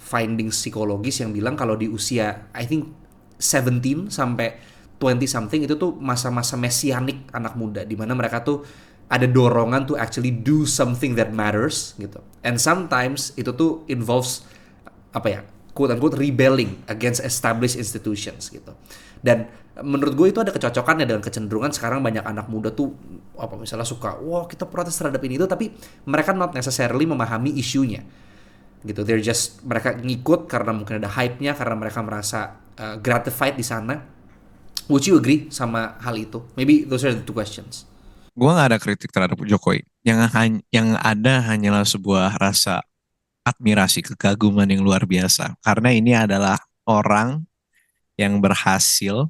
findings psikologis yang bilang kalau di usia I think 17 sampai 20 something itu tuh masa-masa mesianik anak muda di mana mereka tuh ada dorongan to actually do something that matters gitu. And sometimes itu tuh involves apa ya, quote unquote rebelling against established institutions gitu. Dan menurut gue itu ada kecocokannya dengan kecenderungan sekarang banyak anak muda tuh apa misalnya suka wah kita protes terhadap ini itu, tapi mereka not necessarily memahami isunya gitu. They're just, mereka ngikut karena mungkin ada hype-nya, karena mereka merasa gratified di sana. Would you agree sama hal itu? Maybe those are the two questions. Gue gak ada kritik terhadap Jokowi. Yang ada hanyalah sebuah rasa admirasi, kekaguman yang luar biasa. Karena ini adalah orang yang berhasil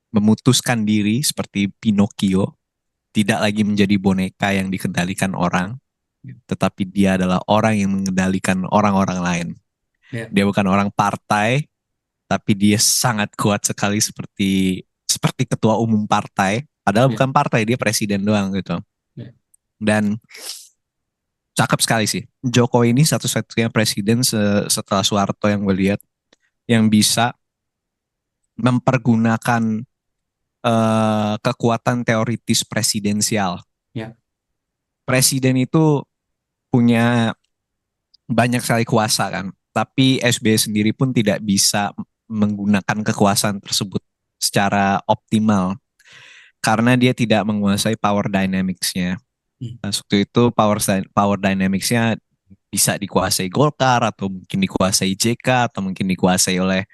memutuskan diri seperti Pinocchio, tidak lagi menjadi boneka yang dikendalikan orang, tetapi dia adalah orang yang mengendalikan orang-orang lain. Yeah. Dia bukan orang partai, tapi dia sangat kuat sekali seperti ketua umum partai. Padahal bukan partai, dia presiden doang gitu. Yeah. Dan cakep sekali sih. Jokowi ini satu-satunya presiden setelah Soeharto yang gue lihat yang bisa mempergunakan kekuatan teoritis presidensial. Yeah. Presiden itu punya banyak sekali kuasa kan, tapi SBY sendiri pun tidak bisa menggunakan kekuasaan tersebut secara optimal karena dia tidak menguasai power dynamics-nya. Waktu itu power dynamics-nya bisa dikuasai Golkar atau mungkin dikuasai JK atau mungkin dikuasai oleh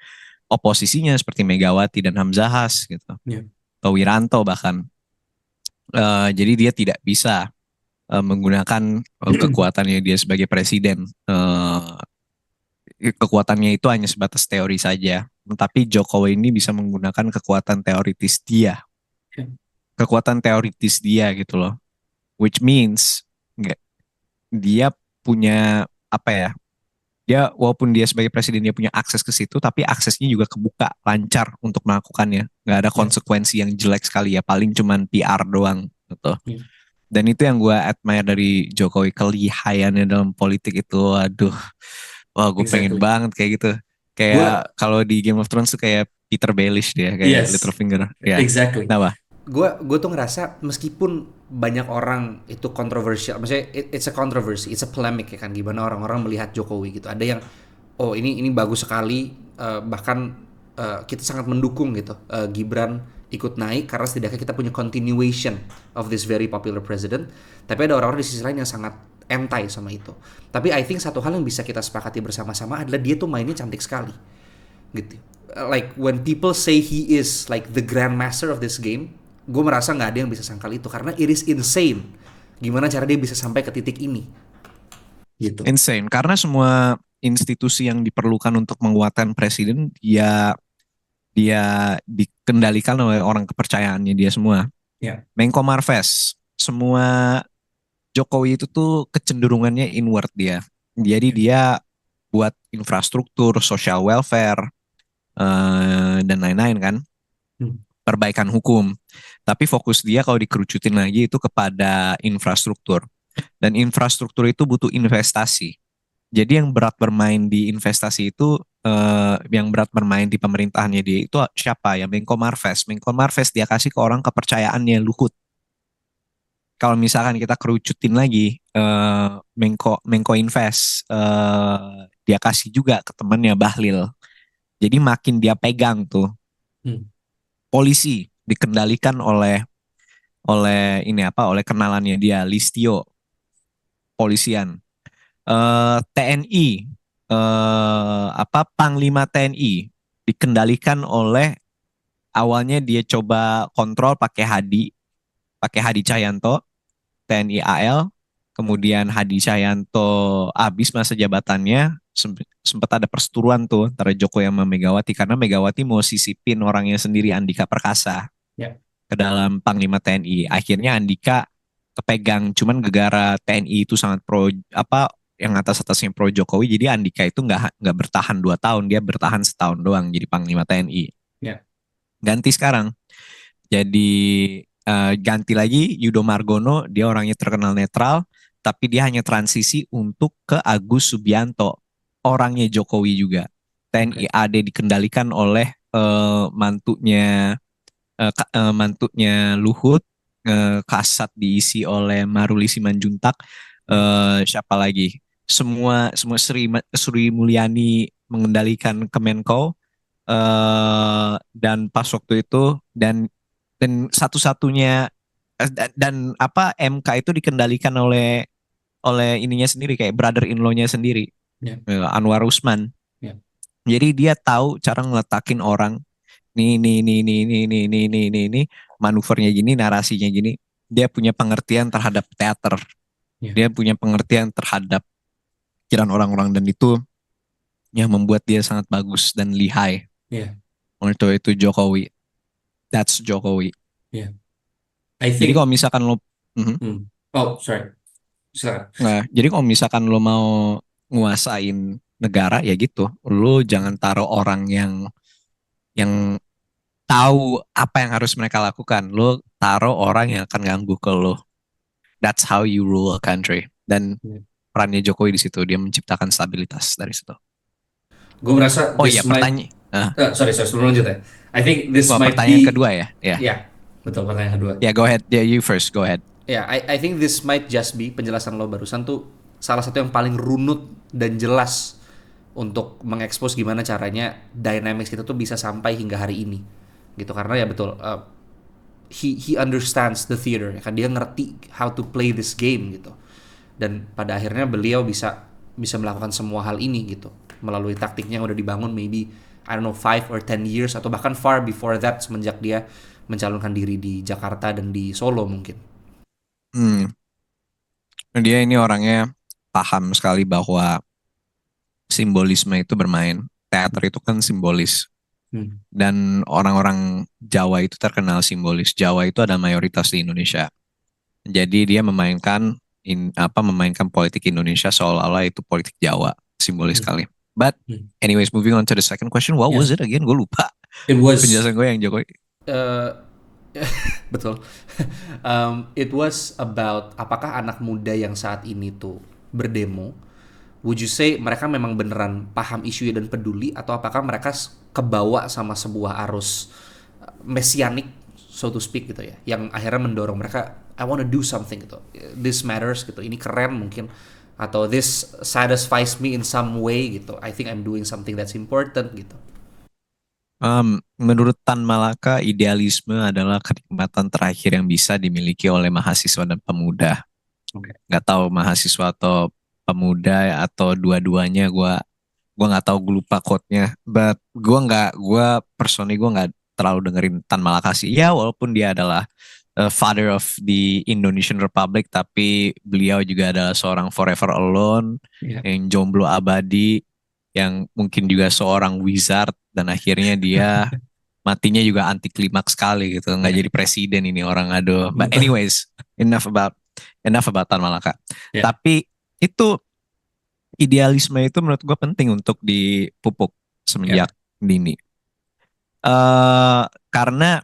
oposisinya seperti Megawati dan Hamzahas gitu. Yeah. Atau Wiranto bahkan. Jadi dia tidak bisa menggunakan kekuatannya dia sebagai presiden. Kekuatannya itu hanya sebatas teori saja. Tapi Jokowi ini bisa menggunakan kekuatan teoritis dia. Kekuatan teoritis dia gitu loh. Which means dia punya apa ya? Dia walaupun dia sebagai presiden dia punya akses ke situ, tapi aksesnya juga kebuka, lancar untuk melakukannya. Nggak ada konsekuensi yang jelek sekali ya, paling cuman PR doang gitu. Dan itu yang gue admire dari Jokowi, kelihayannya dalam politik itu, aduh, wah gue pengen banget kayak gitu. Kayak kalau di Game of Thrones tuh kayak Peter Baelish dia, kayak Littlefinger. Ya. Exactly. Kenapa? Gue tuh ngerasa meskipun banyak orang itu kontroversial, maksudnya it's a controversy, it's a polemic ya kan, gimana orang-orang melihat Jokowi gitu. Ada yang ini bagus sekali, bahkan kita sangat mendukung gitu Gibran ikut naik karena setidaknya kita punya continuation of this very popular president. Tapi ada orang-orang di sisi lain yang sangat entai sama itu. Tapi I think satu hal yang bisa kita sepakati bersama-sama adalah dia tuh mainnya cantik sekali gitu. Like when people say he is like the grandmaster of this game, gue merasa nggak ada yang bisa sangkal itu karena it is insane gimana cara dia bisa sampai ke titik ini gitu. Insane karena semua institusi yang diperlukan untuk menguatkan presiden dia dikendalikan oleh orang kepercayaannya dia semua. Ya. Menko Marves, semua Jokowi itu tuh kecenderungannya inward dia. Jadi dia buat infrastruktur, social welfare, dan lain-lain kan. Perbaikan hukum. Tapi fokus dia kalau dikerucutin lagi itu kepada infrastruktur. Dan infrastruktur itu butuh investasi. Jadi yang berat bermain di investasi itu, yang berat bermain di pemerintahannya dia itu siapa ya? Menko Marves. Menko Marves dia kasih ke orang kepercayaannya Luhut. Kalau misalkan kita kerucutin lagi, Menko Invest, dia kasih juga ke temannya Bahlil. Jadi makin dia pegang tuh. Polisi dikendalikan oleh oleh kenalannya dia, Listio, polisian. TNI, Panglima TNI dikendalikan oleh, awalnya dia coba kontrol pakai Hadi Cahyanto, TNI AL, kemudian Hadi Cahyanto habis masa jabatannya, sempat ada perseteruan tuh antara Jokowi sama Megawati karena Megawati mau sisipin orangnya sendiri, Andika Perkasa, ke dalam Panglima TNI. Akhirnya Andika kepegang, cuman gegara TNI itu sangat yang atas-atasnya pro Jokowi, jadi Andika itu nggak bertahan 2 tahun, dia bertahan setahun doang jadi Panglima TNI. Ganti sekarang jadi ganti lagi Yudo Margono, dia orangnya terkenal netral, tapi dia hanya transisi untuk ke Agus Subianto, orangnya Jokowi juga. TNI AD dikendalikan oleh mantunya Luhut, Kasat diisi oleh Maruli Simanjuntak, siapa lagi? Semua Sri Mulyani mengendalikan Kemenko, dan pas waktu itu dan satu-satunya dan MK itu dikendalikan oleh ininya sendiri, kayak brother in law-nya sendiri, Anwar Usman. Jadi dia tahu cara ngeletakin orang, nih, manuvernya gini, narasinya gini. Dia punya pengertian terhadap teater, dia punya pengertian terhadap pikiran orang-orang, dan itu yang membuat dia sangat bagus dan lihai. Itu Jokowi. That's Jokowi. Jadi kalau misalkan lo, jadi kalau misalkan lo mau nguasain negara ya gitu, lo jangan taruh orang yang tahu apa yang harus mereka lakukan. Lo taruh orang yang akan ganggu ke lo. That's how you rule a country. Dan perannya Jokowi di situ, dia menciptakan stabilitas dari situ. Gue merasa pertanyaan. Sorry, sebelum lanjut ya. I think this might pertanyaan kedua ya. Betul, pertanyaan kedua. Go ahead. You first. Go ahead. I think this might just be, penjelasan lo barusan tuh salah satu yang paling runut dan jelas untuk mengekspos gimana caranya dynamics kita tuh bisa sampai hingga hari ini. Gitu, karena ya betul, he understands the theater, ya kan, dia ngerti how to play this game gitu. Dan pada akhirnya beliau bisa melakukan semua hal ini gitu melalui taktiknya yang udah dibangun maybe I don't know 5 or 10 years atau bahkan far before that, semenjak dia mencalonkan diri di Jakarta dan di Solo mungkin. Dia ini orangnya paham sekali bahwa simbolisme itu bermain. Teater itu kan simbolis. Dan orang-orang Jawa itu terkenal simbolis. Jawa itu ada mayoritas di Indonesia. Jadi dia memainkan politik Indonesia seolah-olah itu politik Jawa, simbolis sekali. But anyways, moving on to the second question, what was it again? Gue lupa. It was penjelasan gue yang Jokowi. Betul. It was about apakah anak muda yang saat ini tuh berdemo, would you say mereka memang beneran paham isunya dan peduli, atau apakah mereka kebawa sama sebuah arus mesianik, so to speak gitu ya, yang akhirnya mendorong mereka, I want to do something gitu, this matters gitu, ini keren mungkin, atau this satisfies me in some way gitu, I think I'm doing something that's important gitu. Menurut Tan Malaka, idealisme adalah kenikmatan terakhir yang bisa dimiliki oleh mahasiswa dan pemuda. Nggak tahu mahasiswa atau pemuda atau dua-duanya, gue nggak tahu, gue lupa quote-nya. But gue personally gue nggak terlalu dengerin Tan Malakasi. Ya walaupun dia adalah father of the Indonesian Republic, tapi beliau juga adalah seorang forever alone, yang jomblo abadi, yang mungkin juga seorang wizard, dan akhirnya dia matinya juga anti klimaks sekali gitu, nggak jadi presiden ini orang, aduh. But anyways, enough about Tan Malaka. Tapi itu idealisme itu menurut gue penting untuk dipupuk semenjak dini. Karena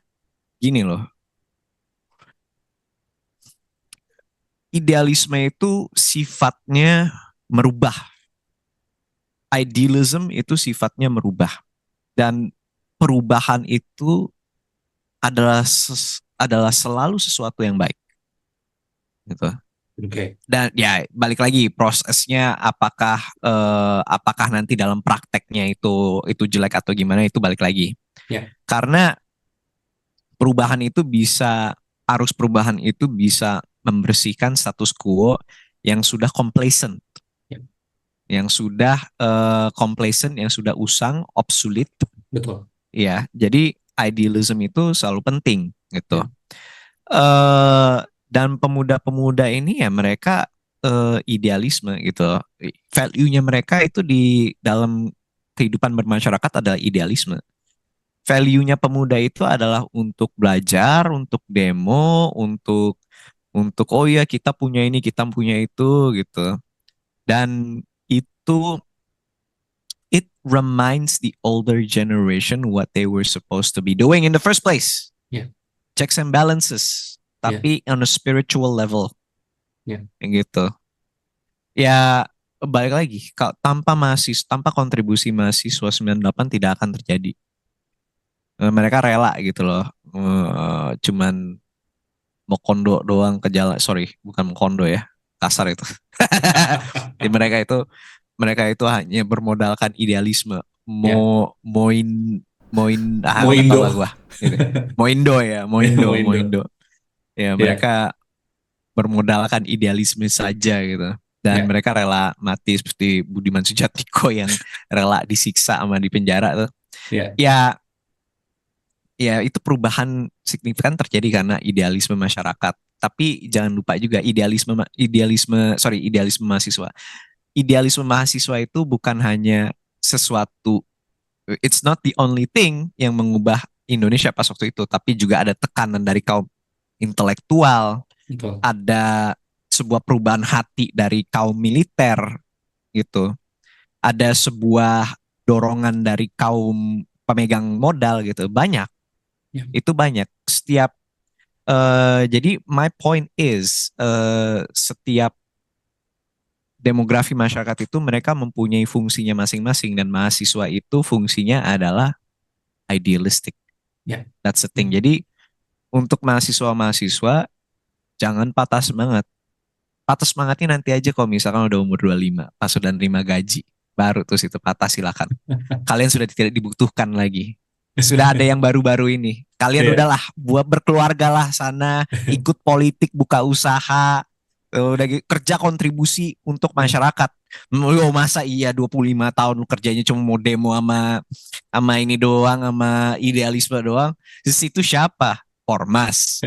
gini loh, idealisme itu sifatnya merubah. Idealism itu sifatnya merubah. Dan perubahan itu adalah selalu sesuatu yang baik. Gitu. Dan ya balik lagi prosesnya, apakah nanti dalam prakteknya itu jelek atau gimana, itu balik lagi. Karena arus perubahan itu bisa membersihkan status quo yang sudah complacent. Yang sudah complacent, yang sudah usang, obsolete. Betul. Ya, jadi idealism itu selalu penting gitu. Dan pemuda-pemuda ini ya mereka idealisme gitu. Value-nya mereka itu di dalam kehidupan bermasyarakat adalah idealisme. Value-nya pemuda itu adalah untuk belajar, untuk demo, untuk oh ya kita punya ini, kita punya itu gitu. Dan itu it reminds the older generation what they were supposed to be doing in the first place. Checks and balances, tapi on a spiritual level. Gitu. Ya balik lagi, tanpa kontribusi mahasiswa 98 tidak akan terjadi. Mereka rela gitu loh, cuman mau kondo doang ke jalan, sorry bukan mau kondo ya, kasar itu. mereka itu hanya bermodalkan idealisme, Moindo ya, mereka bermodalkan idealisme saja gitu, dan mereka rela mati seperti Budiman Sujatmiko yang rela disiksa sama di penjara tuh. Ya itu perubahan signifikan terjadi karena idealisme masyarakat. Tapi jangan lupa juga idealisme mahasiswa. Idealisme mahasiswa itu bukan hanya sesuatu, it's not the only thing yang mengubah Indonesia pas waktu itu, tapi juga ada tekanan dari kaum intelektual, ada sebuah perubahan hati dari kaum militer gitu, ada sebuah dorongan dari kaum pemegang modal gitu, banyak. Itu banyak. Jadi my point is, setiap demografi masyarakat itu mereka mempunyai fungsinya masing-masing, dan mahasiswa itu fungsinya adalah idealistic. That's the thing. Jadi untuk mahasiswa jangan patah semangat. Patah semangatnya nanti aja kalau misalkan udah umur 25, pas sudah nerima gaji, baru terus itu patah, silakan. Kalian sudah tidak dibutuhkan lagi. Sudah ada yang baru-baru ini. Kalian udahlah buat berkeluarga lah sana, ikut politik, buka usaha, udah kerja kontribusi untuk masyarakat. Masa iya 25 tahun lu kerjanya cuma mau demo sama ini doang, sama idealisme doang. Di situ siapa? Ormas.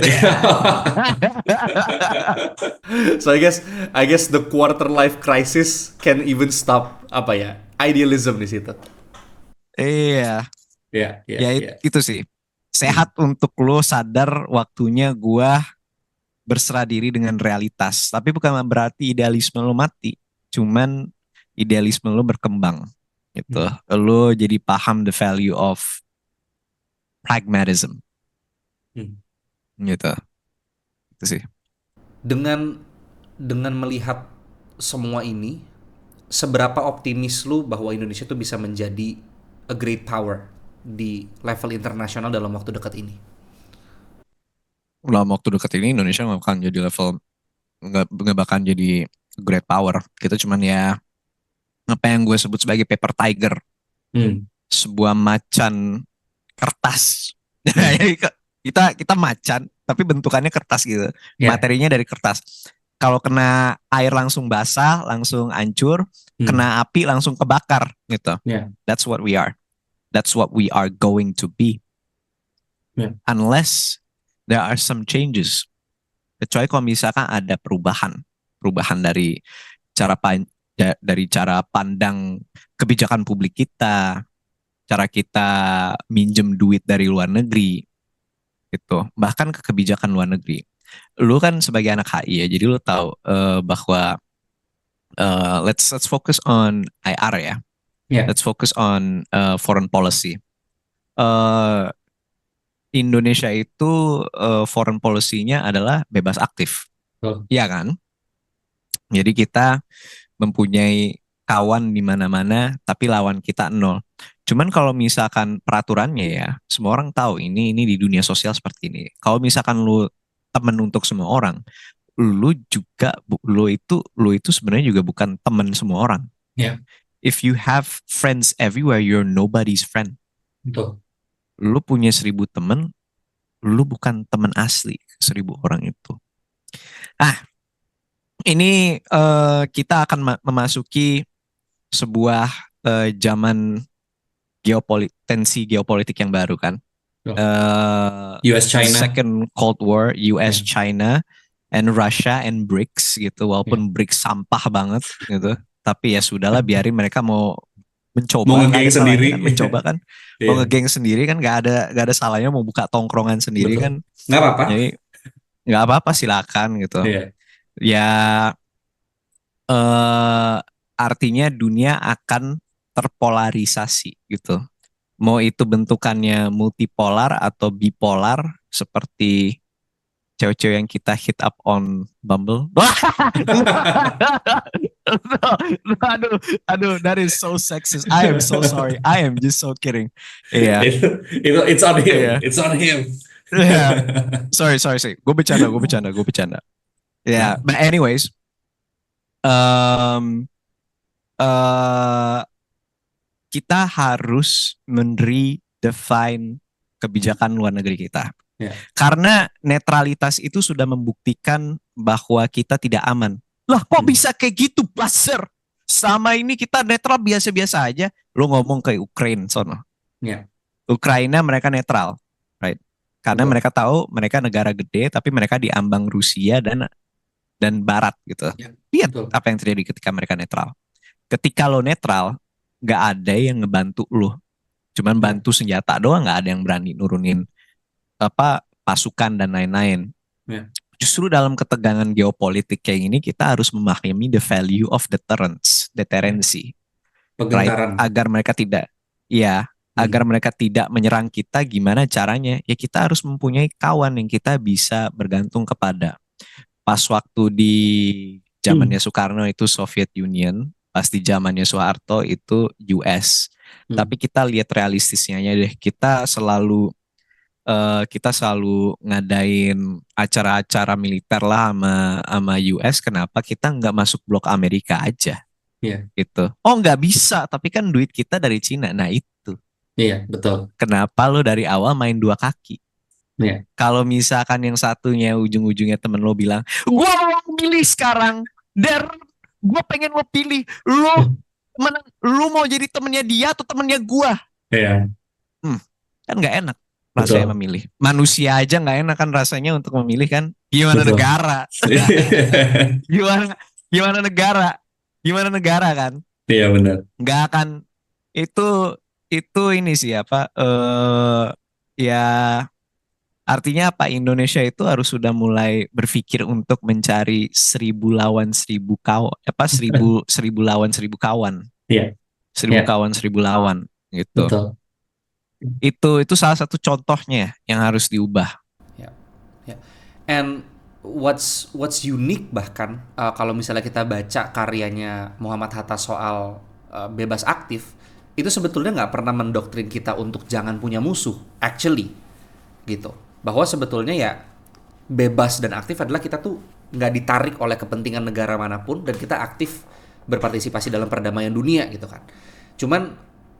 So I guess the quarter life crisis can even stop idealism di situ. Iya. Itu sih. Sehat untuk lo sadar waktunya gua berserah diri dengan realitas. Tapi bukan berarti idealisme lo mati. Cuman idealisme lo berkembang gitu. Lo jadi paham the value of pragmatism. Gitu. Itu sih. Dengan melihat semua ini, seberapa optimis lu bahwa Indonesia tuh bisa menjadi a great power di level internasional dalam waktu dekat ini? Dalam waktu dekat ini Indonesia nggak akan jadi nggak bakal jadi great power. Kita cuman ya apa yang gue sebut sebagai paper tiger, sebuah macan kertas. Kita macan tapi bentukannya kertas gitu, materinya dari kertas. Kalau kena air langsung basah, langsung hancur, kena api langsung kebakar gitu. That's what we are. That's what we are going to be. Unless there are some changes. Kecuali kalau misalkan ada perubahan dari cara pandang kebijakan publik kita, cara kita minjem duit dari luar negeri, gitu. Bahkan ke kebijakan luar negeri. Lu kan sebagai anak HI ya, jadi lu tahu bahwa let's focus on IR ya. Let's focus on foreign policy. Indonesia itu foreign policy-nya adalah bebas aktif. Iya kan? Jadi kita mempunyai kawan di mana-mana tapi lawan kita nol. Cuman kalau misalkan peraturannya ya, semua orang tahu ini di dunia sosial seperti ini. Kalau misalkan lu temen untuk semua orang, lu itu sebenarnya juga bukan temen semua orang. If you have friends everywhere, you're nobody's friend. Betul. Lu punya 1000 temen, lu bukan temen asli 1000 orang itu. Ini kita akan memasuki sebuah zaman tensi geopolitik yang baru kan. US China, Second Cold War, US China and Russia and BRICS gitu. Walaupun BRICS sampah banget gitu, tapi ya sudahlah, biarin mereka mau mencoba, mau ngegeng sendiri kan, mencoba kan. Mau ngegeng sendiri kan, gak ada salahnya. Mau buka tongkrongan sendiri. Betul. Kan nggak apa-apa, jadi nggak apa-apa, silakan gitu. Ya artinya dunia akan terpolarisasi gitu. Mau itu bentukannya multipolar atau bipolar seperti cewek-cewek yang kita hit up on Bumble. Aduh, that is so sexist. I am so sorry. I am just so kidding. Yeah. It's on him. Yeah. It's on him. Yeah. Sorry. Gue bercanda. Yeah. But anyways, kita harus redefine kebijakan luar negeri kita. Karena netralitas itu sudah membuktikan bahwa kita tidak aman. Lah kok bisa kayak gitu, blaser? Sama ini kita netral biasa-biasa aja. Lu ngomong ke Ukraine sono. Ukraina mereka netral, right? Karena mereka tahu mereka negara gede, tapi mereka diambang Rusia dan Barat gitu. Lihat apa yang terjadi ketika mereka netral. Ketika lo netral, gak ada yang ngebantu lo. Cuman bantu senjata doang, gak ada yang berani nurunin pasukan dan lain-lain. Justru dalam ketegangan geopolitik kayak gini, kita harus memahami the value of deterrency. Right? Agar mereka tidak menyerang kita. Gimana caranya? Ya kita harus mempunyai kawan yang kita bisa bergantung kepada. Pas waktu di zamannya Soekarno itu Soviet Union, pas di zamannya Soeharto itu US. Tapi kita lihat realistisnya deh. Kita selalu ngadain acara-acara militer lah sama US. Kenapa kita nggak masuk blok Amerika aja? Gitu. Oh nggak bisa, tapi kan duit kita dari Cina. Nah itu. Iya betul. Kenapa lo dari awal main dua kaki? Kalau misalkan yang satunya ujung-ujungnya temen lo bilang, gue mau pilih sekarang, gue pengen lo pilih, lo mau jadi temennya dia atau temennya gue? Kan nggak enak rasanya memilih. Manusia aja nggak enak kan rasanya untuk memilih kan. Gimana negara? Gimana negara kan? Iya benar. Nggak akan itu ini sih ya. Artinya apa? Indonesia itu harus sudah mulai berpikir untuk mencari 1000 lawan 1000 kawan. 1000 lawan 1000 kawan. 1000 kawan 1000 lawan gitu. Betul. Itu salah satu contohnya yang harus diubah. And what's unique bahkan kalau misalnya kita baca karyanya Muhammad Hatta soal bebas aktif, itu sebetulnya nggak pernah mendoktrin kita untuk jangan punya musuh, actually, gitu. Bahwa sebetulnya ya bebas dan aktif adalah kita tuh nggak ditarik oleh kepentingan negara manapun dan kita aktif berpartisipasi dalam perdamaian dunia gitu kan. Cuman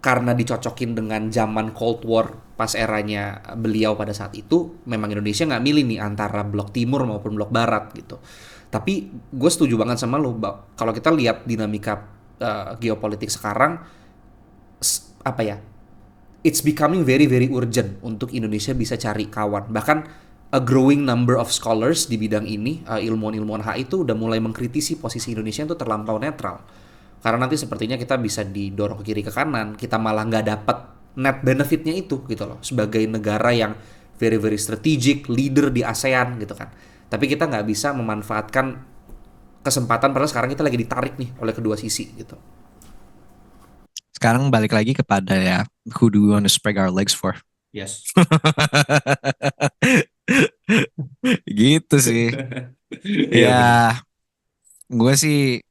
karena dicocokin dengan zaman Cold War pas eranya beliau pada saat itu, memang Indonesia nggak milih nih antara blok timur maupun blok barat gitu. Tapi gue setuju banget sama lo, kalau kita lihat dinamika geopolitik sekarang, apa ya, it's becoming very very urgent untuk Indonesia bisa cari kawan. Bahkan a growing number of scholars di bidang ini, ilmuwan-ilmuwan HI itu udah mulai mengkritisi posisi Indonesia itu terlampau netral. Karena nanti sepertinya kita bisa didorong ke kiri ke kanan, kita malah nggak dapat net benefitnya itu gitu loh, sebagai negara yang very very strategic, leader di ASEAN gitu kan. Tapi kita nggak bisa memanfaatkan kesempatan, padahal sekarang kita lagi ditarik nih oleh kedua sisi gitu. Sekarang balik lagi kepada ya, who do we want to spread our legs for? Yes. Gitu sih. Ya, gue sih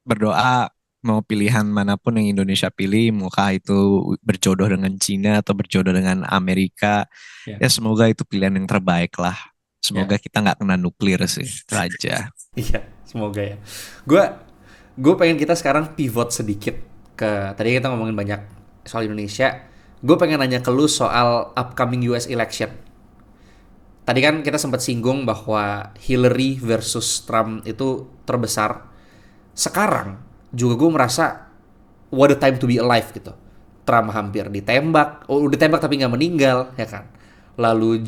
berdoa mau pilihan manapun yang Indonesia pilih, muka itu berjodoh dengan Cina atau berjodoh dengan Amerika, ya semoga itu pilihan yang terbaik lah. Semoga kita nggak kena nuklir sih, itu aja. Iya, semoga ya. Gue pengen kita sekarang pivot sedikit ke, tadi kita ngomongin banyak soal Indonesia. Gue pengen nanya ke lu soal upcoming US election. Tadi kan kita sempat singgung bahwa Hillary versus Trump itu terbesar. Sekarang juga gue merasa what a time to be alive gitu. Trump hampir ditembak, udah ditembak tapi nggak meninggal, ya kan. Lalu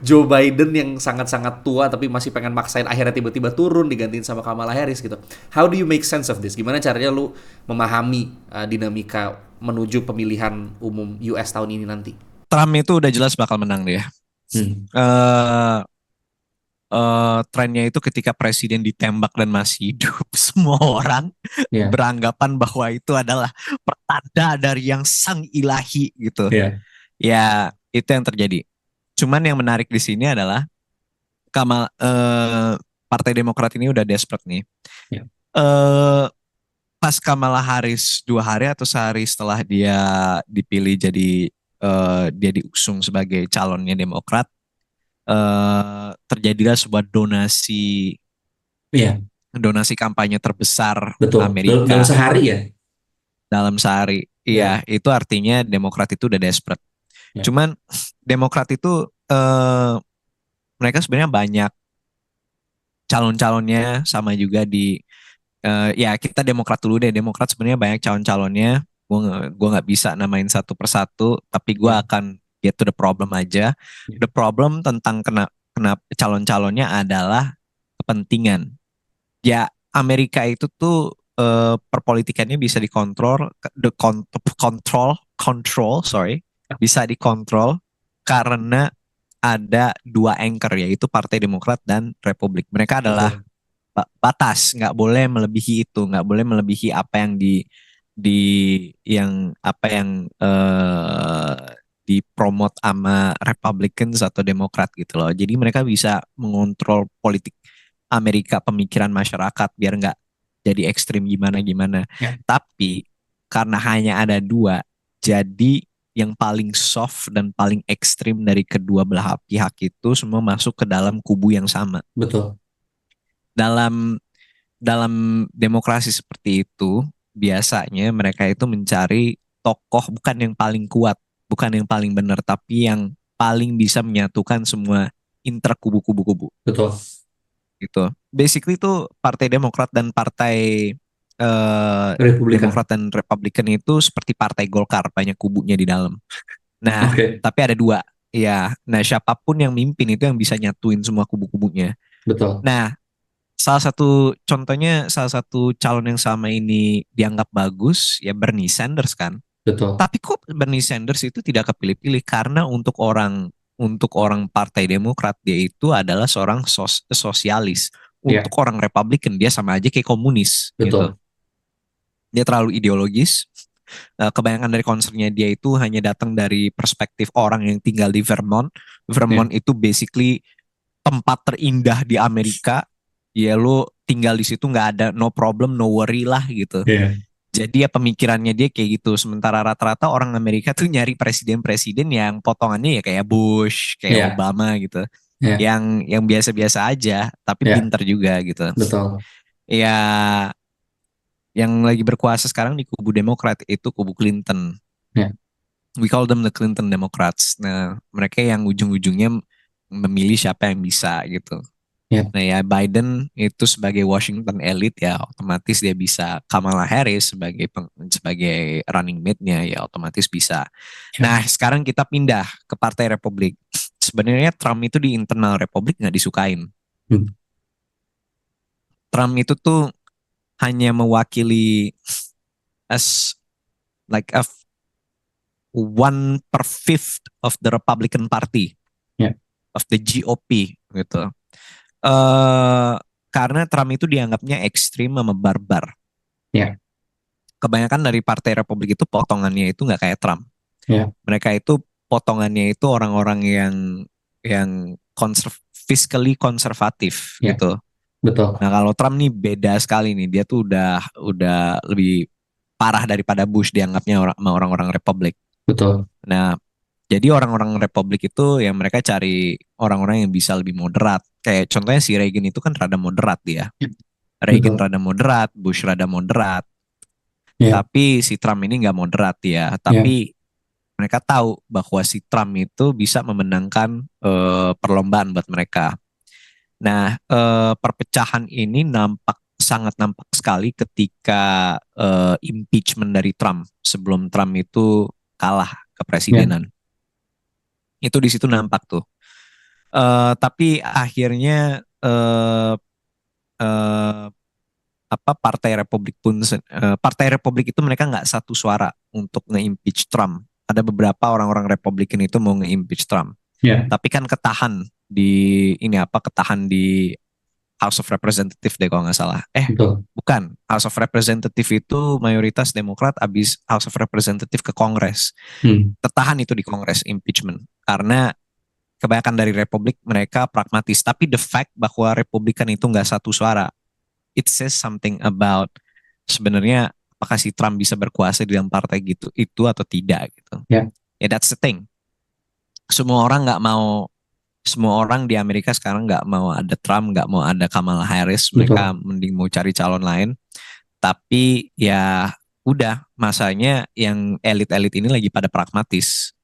Joe Biden yang sangat-sangat tua tapi masih pengen maksain, akhirnya tiba-tiba turun digantiin sama Kamala Harris gitu. How do you make sense of this? Gimana caranya lu memahami dinamika menuju pemilihan umum US tahun ini nanti? Trump itu udah jelas bakal menang dia. Trennya itu ketika presiden ditembak dan masih hidup, semua orang beranggapan bahwa itu adalah pertanda dari yang sang ilahi gitu. Ya, itu yang terjadi. Cuman yang menarik di sini adalah Partai Demokrat ini udah desperate nih. Pas Kamala Harris 2 hari atau sehari setelah dia dipilih jadi dia diusung sebagai calonnya Demokrat, terjadilah sebuah donasi kampanye terbesar Amerika dalam sehari ya. Dalam sehari, iya, itu artinya Demokrat itu udah desperate. Cuman Demokrat itu mereka sebenarnya banyak calon-calonnya, sama juga di ya kita Demokrat dulu deh. Demokrat sebenarnya banyak calon-calonnya. Gue nggak bisa namain satu persatu, tapi gue akan get to the problem aja. The problem tentang kenapa calon-calonnya adalah kepentingan. Ya, Amerika itu tuh perpolitikannya bisa dikontrol, bisa dikontrol karena ada 2 anchor, yaitu Partai Demokrat dan Republik. Mereka adalah batas, nggak boleh melebihi itu, nggak boleh melebihi apa yang dipromot sama Republicans atau Demokrat gitu loh. Jadi mereka bisa mengontrol politik Amerika, pemikiran masyarakat biar nggak jadi ekstrim gimana-gimana. Tapi karena hanya ada 2, jadi yang paling soft dan paling ekstrim dari kedua belah pihak itu semua masuk ke dalam kubu yang sama. Betul. Dalam demokrasi seperti itu, biasanya mereka itu mencari tokoh bukan yang paling kuat, bukan yang paling benar, tapi yang paling bisa menyatukan semua inter kubu-kubu. Betul. Gitu. Basically itu Partai Demokrat dan Partai Demokrat dan Republikan itu seperti Partai Golkar, banyak kubunya di dalam. Nah, tapi ada 2. Ya, nah siapapun yang mimpin itu yang bisa nyatuin semua kubu-kubunya. Betul. Nah, salah satu calon yang sama ini dianggap bagus ya Bernie Sanders kan. Betul. Tapi kok Bernie Sanders itu tidak kepilih-pilih karena untuk orang Partai Demokrat dia itu adalah seorang sosialis. Untuk orang Republikan dia sama aja kayak komunis. Betul. Gitu. Dia terlalu ideologis. Kebanyakan dari concernnya dia itu hanya datang dari perspektif orang yang tinggal di Vermont. Vermont itu basically tempat terindah di Amerika. Ya lo tinggal di situ nggak ada, no problem, no worry lah gitu. Jadi ya pemikirannya dia kayak gitu. Sementara rata-rata orang Amerika tuh nyari presiden-presiden yang potongannya ya kayak Bush, kayak Obama gitu. Yang biasa-biasa aja, tapi pinter juga gitu. Betul. Ya Yang lagi berkuasa sekarang di kubu Demokrat itu kubu Clinton. Ya. We call them the Clinton Democrats. Nah, mereka yang ujung-ujungnya memilih siapa yang bisa gitu. Ya. Nah ya Biden itu sebagai Washington elite ya otomatis dia bisa. Kamala Harris sebagai running mate-nya ya otomatis bisa. Ya. Nah sekarang kita pindah ke Partai Republik. Sebenarnya Trump itu di internal Republik nggak disukain. Trump itu tuh hanya mewakili as like a 1/5 of the Republican Party, Ya. of the GOP gitu. eh Karena Trump itu dianggapnya ekstrim sama barbar. Ya. Kebanyakan dari Partai Republik itu potongannya itu nggak kayak Trump. Ya. Mereka itu potongannya itu orang-orang yang fiscally konservatif Ya. gitu. Betul. Nah kalau Trump nih beda sekali nih, dia tuh udah lebih parah daripada Bush dianggapnya sama orang-orang Republik. Betul. Nah jadi orang-orang Republik itu yang mereka cari orang-orang yang bisa lebih moderat. Kayak contohnya si Reagan itu kan rada moderat dia. Reagan Betul. rada moderat, Bush rada moderat. Ya. Tapi si Trump ini nggak moderat ya. Ya. Tapi mereka tahu bahwa si Trump itu bisa memenangkan perlombaan buat mereka. Nah, perpecahan ini sangat nampak sekali ketika impeachment dari Trump sebelum Trump itu kalah Ya. kepresidenan. Itu di situ nampak tuh. Tapi akhirnya eh, Partai Republik itu mereka nggak satu suara untuk nge-impeach Trump. Ada beberapa orang-orang Republikan itu mau nge-impeach Trump. Ya. Tapi kan ketahan di House of Representative deh kalau nggak salah. Betul. Bukan. House of Representative itu mayoritas Demokrat, abis House of Representative ke Kongres. Tertahan itu di Kongres impeachment. Karena kebanyakan dari Republik mereka pragmatis. Tapi the fact bahwa Republikan itu nggak satu suara, it says something about sebenarnya apakah si Trump bisa berkuasa di dalam partai gitu itu atau tidak gitu. Ya. That's the thing. Semua orang di Amerika sekarang nggak mau ada Trump, nggak mau ada Kamala Harris. Mereka mending mau cari calon lain. Tapi ya udah, masanya yang elit-elit ini lagi pada pragmatis.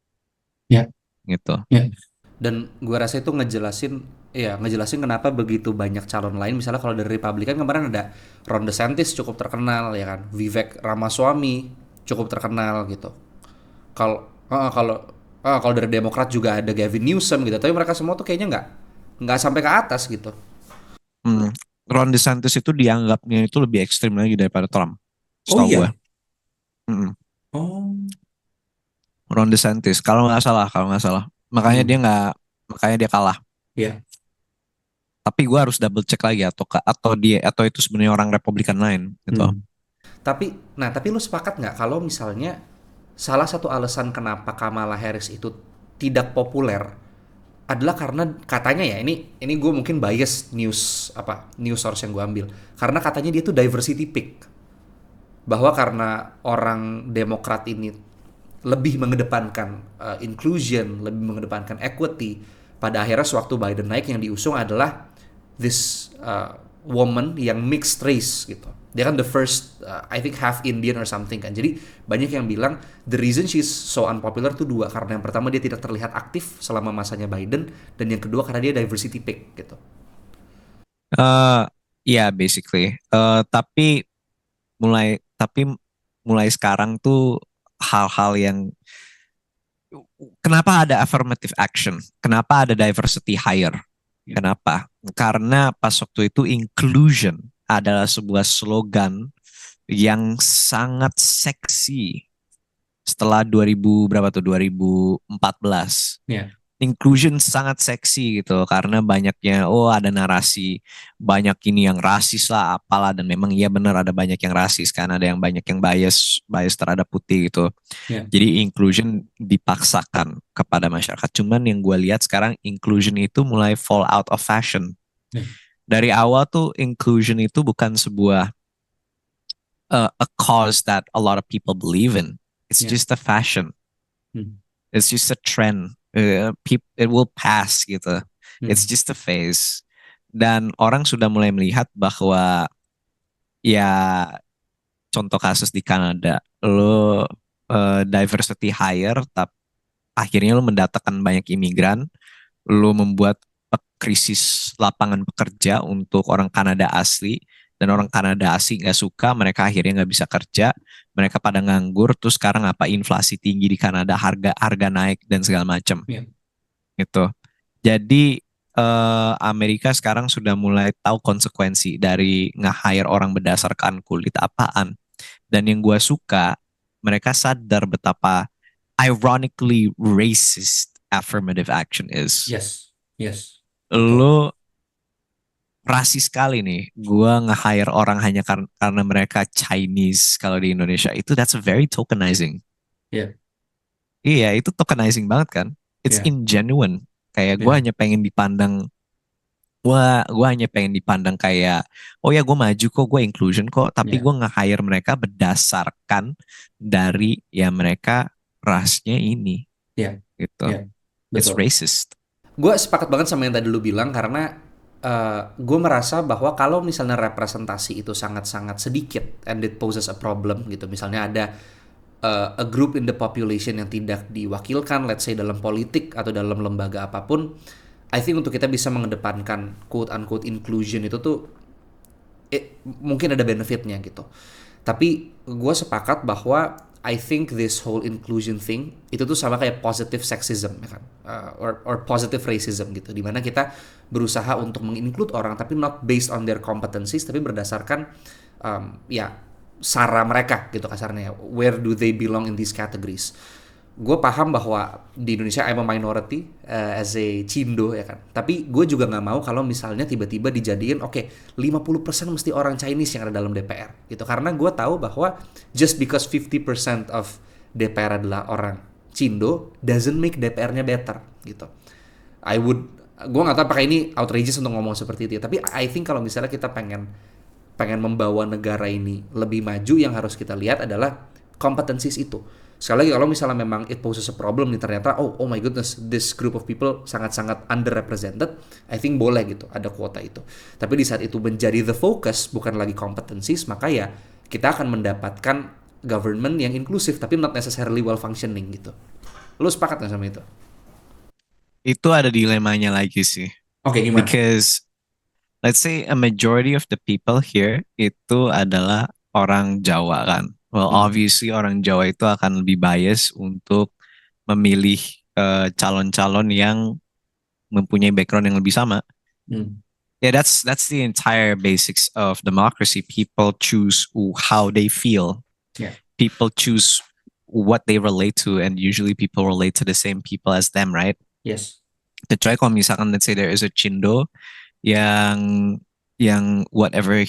Ya. Gitu. Ya. Dan gue rasa itu ngejelasin kenapa begitu banyak calon lain. Misalnya kalau dari Republikan kemarin ada Ron DeSantis cukup terkenal ya kan, Vivek Ramaswamy cukup terkenal gitu. Kalau dari Demokrat juga ada Gavin Newsom gitu, tapi mereka semua tuh kayaknya nggak sampai ke atas gitu. Ron DeSantis itu dianggapnya itu lebih ekstrim lagi daripada Trump. Oh iya. Ron DeSantis kalau nggak salah. Makanya dia kalah. Iya. Tapi gue harus double check lagi atau itu sebenarnya orang Republikan lain gitu. Tapi lu sepakat nggak kalau misalnya salah satu alasan kenapa Kamala Harris itu tidak populer adalah karena katanya ya, ini gue mungkin bias news source yang gue ambil, karena katanya dia tuh diversity pick, bahwa karena orang Demokrat ini lebih mengedepankan inclusion, lebih mengedepankan equity, pada akhirnya sewaktu Biden naik yang diusung adalah this woman yang mixed race gitu. Dia kan the first I think half Indian or something kan. Jadi banyak yang bilang the reason she's so unpopular tuh dua, karena yang pertama dia tidak terlihat aktif selama masanya Biden, dan yang kedua karena dia diversity pick gitu. Ya basically. Tapi mulai sekarang tuh hal-hal yang kenapa ada affirmative action? Kenapa ada diversity hire? Kenapa? Karena pas waktu itu inclusion adalah sebuah slogan yang sangat seksi setelah 2014. Yeah. Inclusion sangat seksi gitu karena banyaknya ada narasi banyak ini yang rasis lah apalah, dan memang iya benar ada banyak yang rasis kan, ada yang banyak yang bias terhadap putih gitu. Yeah. Jadi inclusion dipaksakan kepada masyarakat. Cuman yang gue lihat sekarang inclusion itu mulai fall out of fashion. Yeah. Dari awal tuh inclusion itu bukan sebuah a cause that a lot of people believe in. It's just a fashion. It's just a trend. It will pass gitu. It's just a phase. Dan orang sudah mulai melihat bahwa ya contoh kasus di Kanada, lo diversity hire, tapi akhirnya lo mendatangkan banyak imigran, lo membuat krisis lapangan pekerja untuk orang Kanada asli, dan orang Kanada asli nggak suka, mereka akhirnya nggak bisa kerja, mereka pada nganggur, terus sekarang apa, inflasi tinggi di Kanada, harga harga naik dan segala macam. Yeah. Gitu. Jadi Amerika sekarang sudah mulai tahu konsekuensi dari nge-hire orang berdasarkan kulit apaan. Dan yang gue suka, mereka sadar betapa ironically racist affirmative action is. Yes, yes. Betul. Lo rasis sekali nih, gue nge-hire orang hanya karena mereka Chinese kalau di Indonesia. Itu that's very tokenizing. Yeah. Iya, itu tokenizing banget kan. It's Yeah. ingenuine. Kayak gue Yeah. hanya pengen dipandang, gue hanya pengen dipandang kayak, oh ya gue maju kok, gue inclusion kok, tapi Yeah. gue nge-hire mereka berdasarkan dari ya mereka rasnya ini. Yeah. Gitu. Yeah. It's Betul. racist. Gue sepakat banget sama yang tadi lu bilang, karena gue merasa bahwa kalau misalnya representasi itu sangat-sangat sedikit and it poses a problem gitu, misalnya ada a group in the population yang tidak diwakilkan, let's say dalam politik atau dalam lembaga apapun, I think untuk kita bisa mengedepankan quote unquote inclusion itu tuh mungkin ada benefitnya gitu. Tapi gue sepakat bahwa I think this whole inclusion thing itu tuh sama kayak positive sexism, ya kan, or positive racism gitu, dimana kita berusaha untuk menginclude orang tapi not based on their competencies, tapi berdasarkan ya sara mereka gitu kasarnya, where do they belong in these categories. Gue paham bahwa di Indonesia I'm a minority as a Cindo, ya kan, tapi gue juga nggak mau kalau misalnya tiba-tiba dijadiin oke, 50% mesti orang Chinese yang ada dalam DPR gitu, karena gue tahu bahwa just because 50% of DPR adalah orang Cindo doesn't make DPR-nya better gitu. Gue nggak tahu apakah ini outrageous untuk ngomong seperti itu ya, tapi I think kalau misalnya kita pengen membawa negara ini lebih maju, yang harus kita lihat adalah competencies itu. Sekali lagi, kalau misalnya memang it poses a problem nih, ternyata oh my goodness, this group of people sangat-sangat underrepresented, I think boleh gitu ada kuota itu. Tapi di saat itu menjadi the focus, bukan lagi competencies, maka ya kita akan mendapatkan government yang inklusif tapi not necessarily well functioning gitu. Lu sepakat nggak sama itu? Itu ada dilemanya lagi sih. Oke, gimana? Because let's say a majority of the people here itu adalah orang Jawa kan. Well, obviously orang Jawa itu akan lebih bias untuk memilih calon-calon yang mempunyai background yang lebih sama. Yeah, that's the entire basics of democracy. People choose how they feel. Yeah. People choose what they relate to, and usually people relate to the same people as them, right? Yes. Kecuali kalau misalkan let's say there is a Cindo yang whatever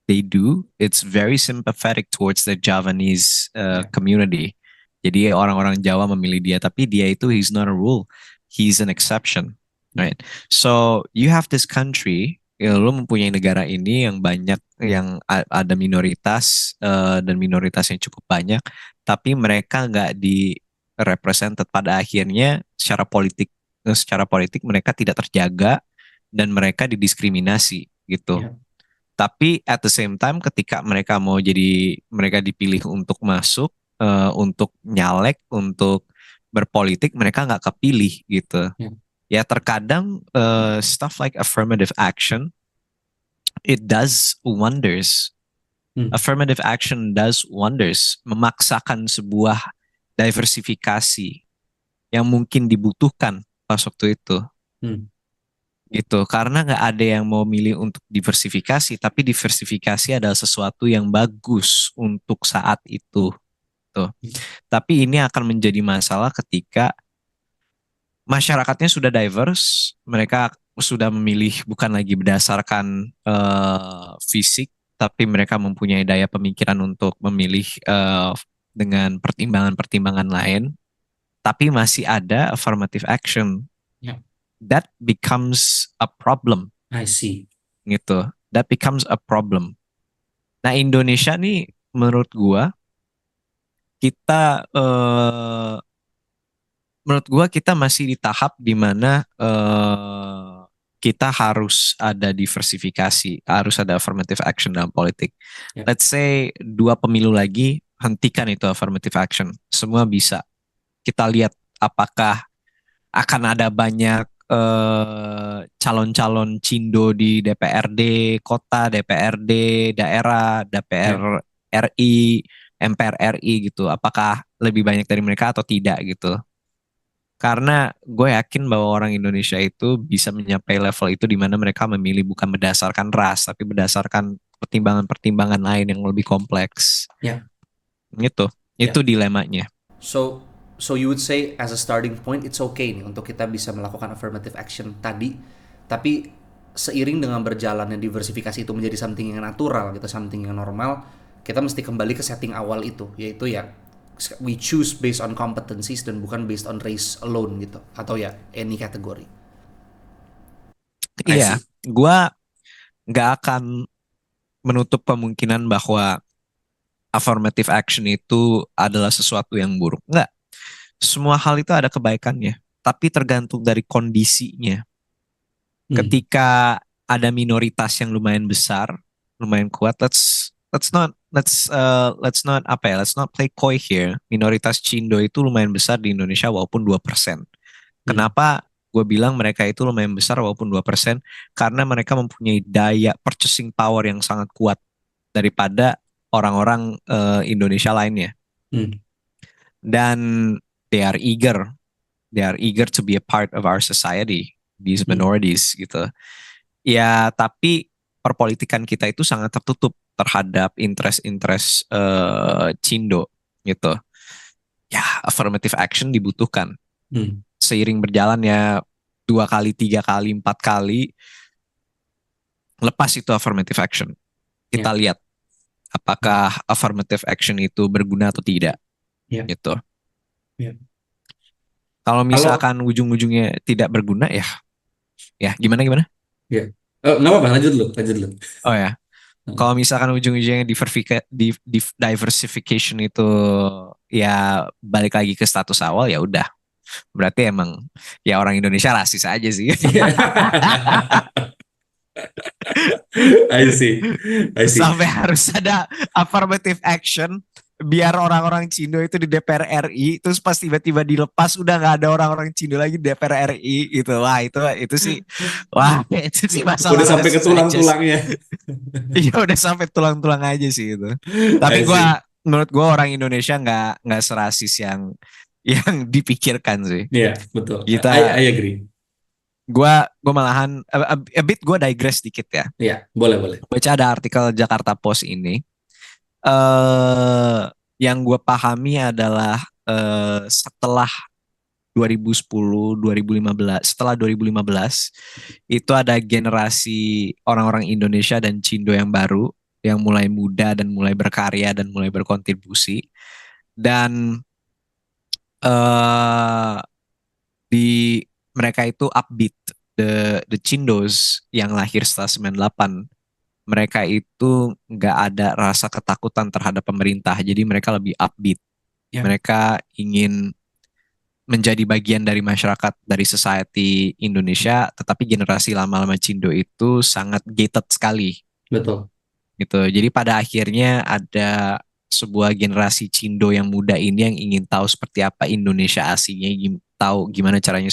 they do, it's very sympathetic towards the Javanese community. Jadi orang-orang Jawa memilih dia, tapi dia itu he's not a rule, he's an exception, right? So you have this country, lo mempunyai negara ini yang banyak, yang ada minoritas dan minoritas yang cukup banyak, tapi mereka nggak di represented. Pada akhirnya secara politik mereka tidak terjaga dan mereka didiskriminasi gitu. Yeah. Tapi at the same time ketika mereka mereka dipilih untuk masuk, untuk nyalek, untuk berpolitik, mereka nggak kepilih gitu. Yeah. Ya terkadang stuff like affirmative action, it does wonders. Affirmative action does wonders, memaksakan sebuah diversifikasi yang mungkin dibutuhkan pas waktu itu. Gitu, karena nggak ada yang mau milih untuk diversifikasi, tapi diversifikasi adalah sesuatu yang bagus untuk saat itu tuh. Tapi ini akan menjadi masalah ketika masyarakatnya sudah diverse, mereka sudah memilih bukan lagi berdasarkan fisik, tapi mereka mempunyai daya pemikiran untuk memilih dengan pertimbangan-pertimbangan lain, tapi masih ada affirmative action. That becomes a problem. I see. Gitu. That becomes a problem. Nah, Indonesia nih menurut gua kita masih di tahap di mana kita harus ada diversifikasi, harus ada affirmative action dalam politik. Let's say 2 pemilu lagi, hentikan itu affirmative action. Semua bisa. Kita lihat apakah akan ada banyak calon-calon Cindo di DPRD kota, DPRD daerah, DPR RI, MPR RI gitu. Apakah lebih banyak dari mereka atau tidak gitu. Karena gue yakin bahwa orang Indonesia itu bisa mencapai level itu di mana mereka memilih bukan berdasarkan ras, tapi berdasarkan pertimbangan-pertimbangan lain yang lebih kompleks. Gitu. Itu dilemanya. So you would say as a starting point it's okay nih untuk kita bisa melakukan affirmative action tadi, tapi seiring dengan berjalannya diversifikasi itu menjadi something yang natural gitu, something yang normal, kita mesti kembali ke setting awal itu, yaitu ya we choose based on competencies dan bukan based on race alone gitu, atau ya any kategori. Iya, gue nggak akan menutup kemungkinan bahwa affirmative action itu adalah sesuatu yang buruk. Nggak, semua hal itu ada kebaikannya, tapi tergantung dari kondisinya. Ketika ada minoritas yang lumayan besar, lumayan kuat, let's not play coy here. Minoritas Cindo itu lumayan besar di Indonesia walaupun 2%. Kenapa gue bilang mereka itu lumayan besar walaupun 2%? Karena mereka mempunyai daya purchasing power yang sangat kuat daripada orang-orang Indonesia lainnya. Dan they are eager to be a part of our society, these minorities gitu. Ya, tapi perpolitikan kita itu sangat tertutup terhadap interest Cindo gitu. Ya, affirmative action dibutuhkan. Seiring berjalannya 2 kali, 3 kali, 4 kali, lepas itu affirmative action. Kita lihat apakah affirmative action itu berguna atau tidak. Gitu. Kalau misalkan ujung-ujungnya tidak berguna ya gimana? Nggak apa-apa, lanjut dulu. Oh ya, kalau misalkan ujung-ujungnya diversification itu ya balik lagi ke status awal, ya udah, berarti emang ya orang Indonesia rasis aja sih. I see. Sampai harus ada affirmative action biar orang-orang Cindo itu di DPR RI, terus pas tiba-tiba dilepas udah nggak ada orang-orang Cindo lagi di DPR RI gitu. Wah, itu sih masalah. Udah sampai ke tulang-tulangnya. Iya, udah sampai tulang-tulang aja sih itu. Tapi menurut gue orang Indonesia nggak serasis yang dipikirkan sih. Iya, betul. I agree. Gue malahan a bit gue digress dikit ya. Iya, boleh. Baca ada artikel Jakarta Post ini. Yang gue pahami adalah setelah 2010, 2015, setelah 2015 itu ada generasi orang-orang Indonesia dan Cindo yang baru yang mulai muda dan mulai berkarya dan mulai berkontribusi, dan di mereka itu upbeat. The Cindos yang lahir setelah 98, mereka itu nggak ada rasa ketakutan terhadap pemerintah, jadi mereka lebih upbeat. Mereka ingin menjadi bagian dari masyarakat, dari society Indonesia, tetapi generasi lama-lama Cindo itu sangat gated sekali. Betul. Gitu. Jadi pada akhirnya ada sebuah generasi Cindo yang muda ini yang ingin tahu seperti apa Indonesia aslinya, tahu gimana caranya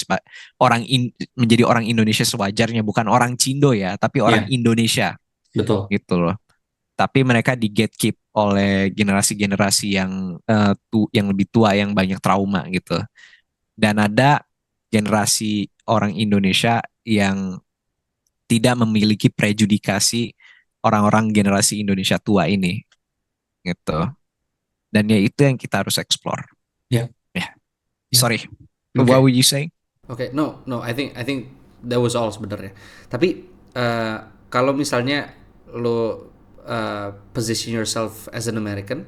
menjadi orang Indonesia sewajarnya, bukan orang Cindo ya, tapi orang Indonesia. Betul. Gitu loh. Tapi mereka di gatekeep oleh generasi-generasi yang lebih tua yang banyak trauma gitu. Dan ada generasi orang Indonesia yang tidak memiliki prejudikasi orang-orang generasi Indonesia tua ini gitu. Dan ya itu yang kita harus explore. Sorry. Okay. What would you say? Okay, no, I think that was all sebenarnya. Tapi kalau misalnya lo position yourself as an American,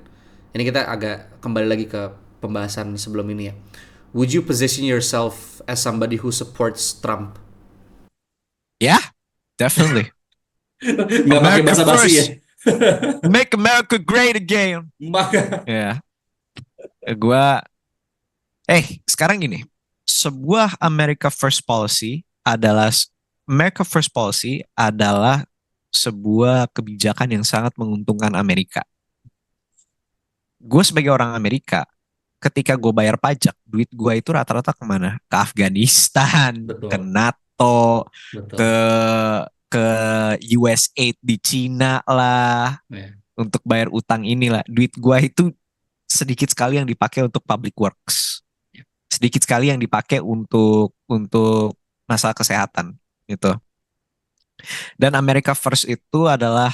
ini kita agak kembali lagi ke pembahasan sebelum ini ya. Would you position yourself as somebody who supports Trump? Yeah, definitely. Nggak pakai bahasa basi ya. Make America great again. Ya. Sekarang gini. Sebuah America First policy adalah America First Policy adalah sebuah kebijakan yang sangat menguntungkan Amerika. Gue sebagai orang Amerika, ketika gue bayar pajak, duit gue itu rata-rata kemana? Ke Afghanistan, ke Betul, NATO, ke betul. ke USAID di Cina lah, Ya, untuk bayar utang inilah. Duit gue itu sedikit sekali yang dipakai untuk public works, sedikit sekali yang dipakai untuk masalah kesehatan gitu. Dan America First itu adalah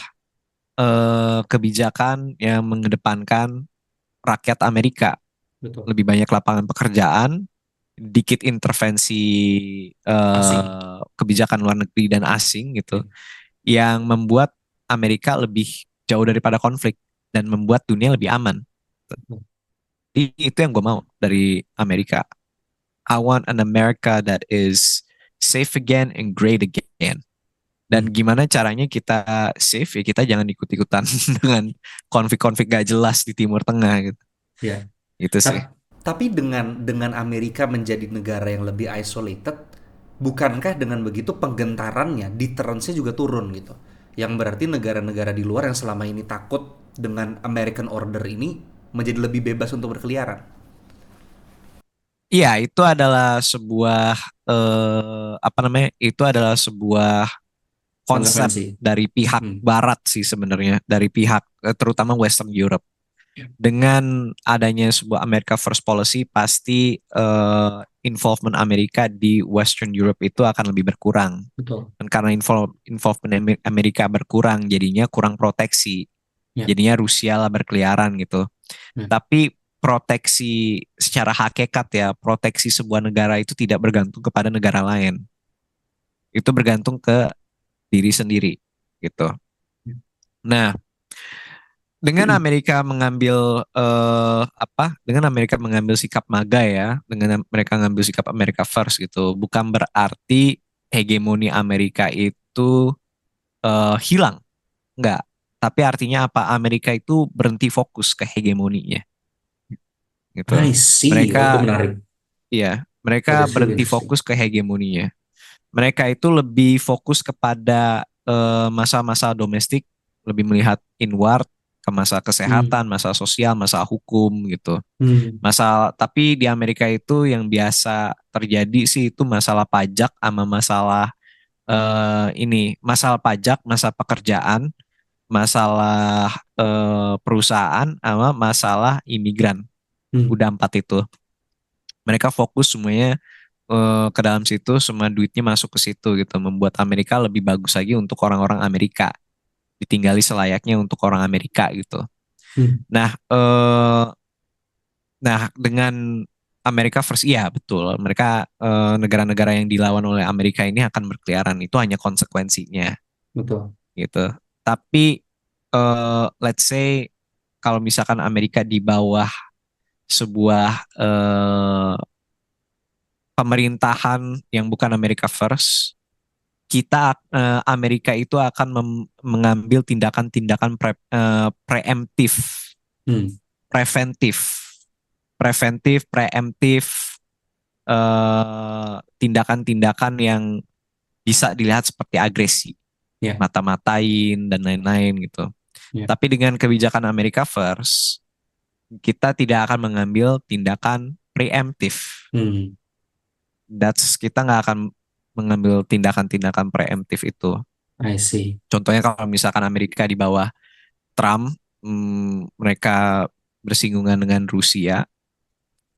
kebijakan yang mengedepankan rakyat Amerika, betul. lebih banyak lapangan pekerjaan, dikit intervensi Asing. kebijakan luar negeri dan asing gitu, Ya, yang membuat Amerika lebih jauh daripada konflik dan membuat dunia lebih aman. betul. Itu yang gue mau dari Amerika. I want an America that is safe again and great again. Dan Hmm. gimana caranya kita safe, ya kita jangan ikut-ikutan dengan konflik-konflik gak jelas di Timur Tengah gitu. Ya. Itu sih. Tapi dengan Amerika menjadi negara yang lebih isolated, bukankah dengan begitu penggentarannya, deterrence-nya juga turun gitu? Yang berarti negara-negara di luar yang selama ini takut dengan American Order ini menjadi lebih bebas untuk berkeliaran. Iya, itu adalah sebuah apa namanya? Itu adalah sebuah konsep Intervensi. dari pihak Hmm. Barat sih sebenarnya, dari pihak terutama Western Europe. Dengan adanya sebuah America First Policy, pasti involvement Amerika di Western Europe itu akan lebih berkurang. Betul. Dan karena involvement Amerika berkurang, jadinya kurang proteksi. Ya. Jadinya Rusia lah berkeliaran gitu. Ya. Tapi proteksi secara hakikat ya, proteksi sebuah negara itu tidak bergantung kepada negara lain. Itu bergantung ke diri sendiri gitu. Nah, dengan Amerika mengambil dengan Amerika mengambil sikap MAGA ya, dengan mereka mengambil sikap America First gitu, bukan berarti hegemoni Amerika itu hilang, enggak. Tapi artinya apa? Amerika itu berhenti fokus ke hegemoninya gitu. I see. Oh, itu Mereka menarik. mereka That is really berhenti interesting. fokus ke hegemoninya. Mereka itu lebih fokus kepada masalah-masalah domestik, lebih melihat inward, ke masalah Hmm. kesehatan, masalah sosial, masalah hukum gitu. Hmm. Tapi di Amerika itu yang biasa terjadi sih itu masalah pajak sama masalah masalah pajak, masalah pekerjaan, masalah perusahaan sama masalah imigran. Hmm. Udah empat itu. Mereka fokus semuanya ke dalam situ, semua duitnya masuk ke situ gitu, membuat Amerika lebih bagus lagi untuk orang-orang Amerika, ditinggali selayaknya untuk orang Amerika gitu. Hmm. Nah, dengan Amerika First, iya betul, mereka negara-negara yang dilawan oleh Amerika ini akan berkeliaran, itu hanya konsekuensinya Betul. gitu. Tapi let's say kalau misalkan Amerika di bawah sebuah pemerintahan yang bukan Amerika First, Amerika itu akan mengambil tindakan-tindakan preemptif, Hmm. preventif, preemptif, tindakan-tindakan yang bisa dilihat seperti agresi, Ya. mata-matain dan lain-lain gitu. Ya. Tapi dengan kebijakan Amerika First, kita tidak akan mengambil tindakan preemptif. Hmm. Kita nggak akan mengambil tindakan-tindakan preemptif itu. I see. Contohnya kalau misalkan Amerika di bawah Trump, mereka bersinggungan dengan Rusia,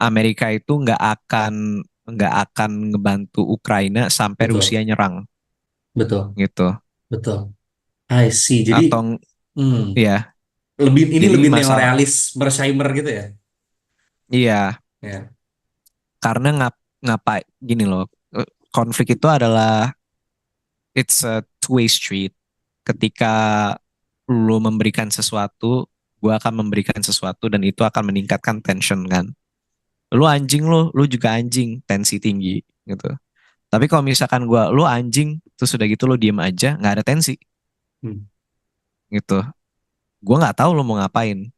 Amerika itu nggak akan ngebantu Ukraina sampai Betul. Rusia nyerang Betul. gitu. Betul. I see. Jadi, Atau hmm, ya, ini jadi lebih masalah neorealis Mersheimer gitu ya? iya, Ya. karena ngapa gini loh, konflik itu adalah it's a two-way street. Ketika lu memberikan sesuatu, gua akan memberikan sesuatu dan itu akan meningkatkan tension kan. Lu anjing, lu juga anjing, tensi tinggi gitu. Tapi kalau misalkan lu anjing, terus udah gitu lu diem aja, nggak ada tensi Hmm. gitu. Gua nggak tahu lu mau ngapain.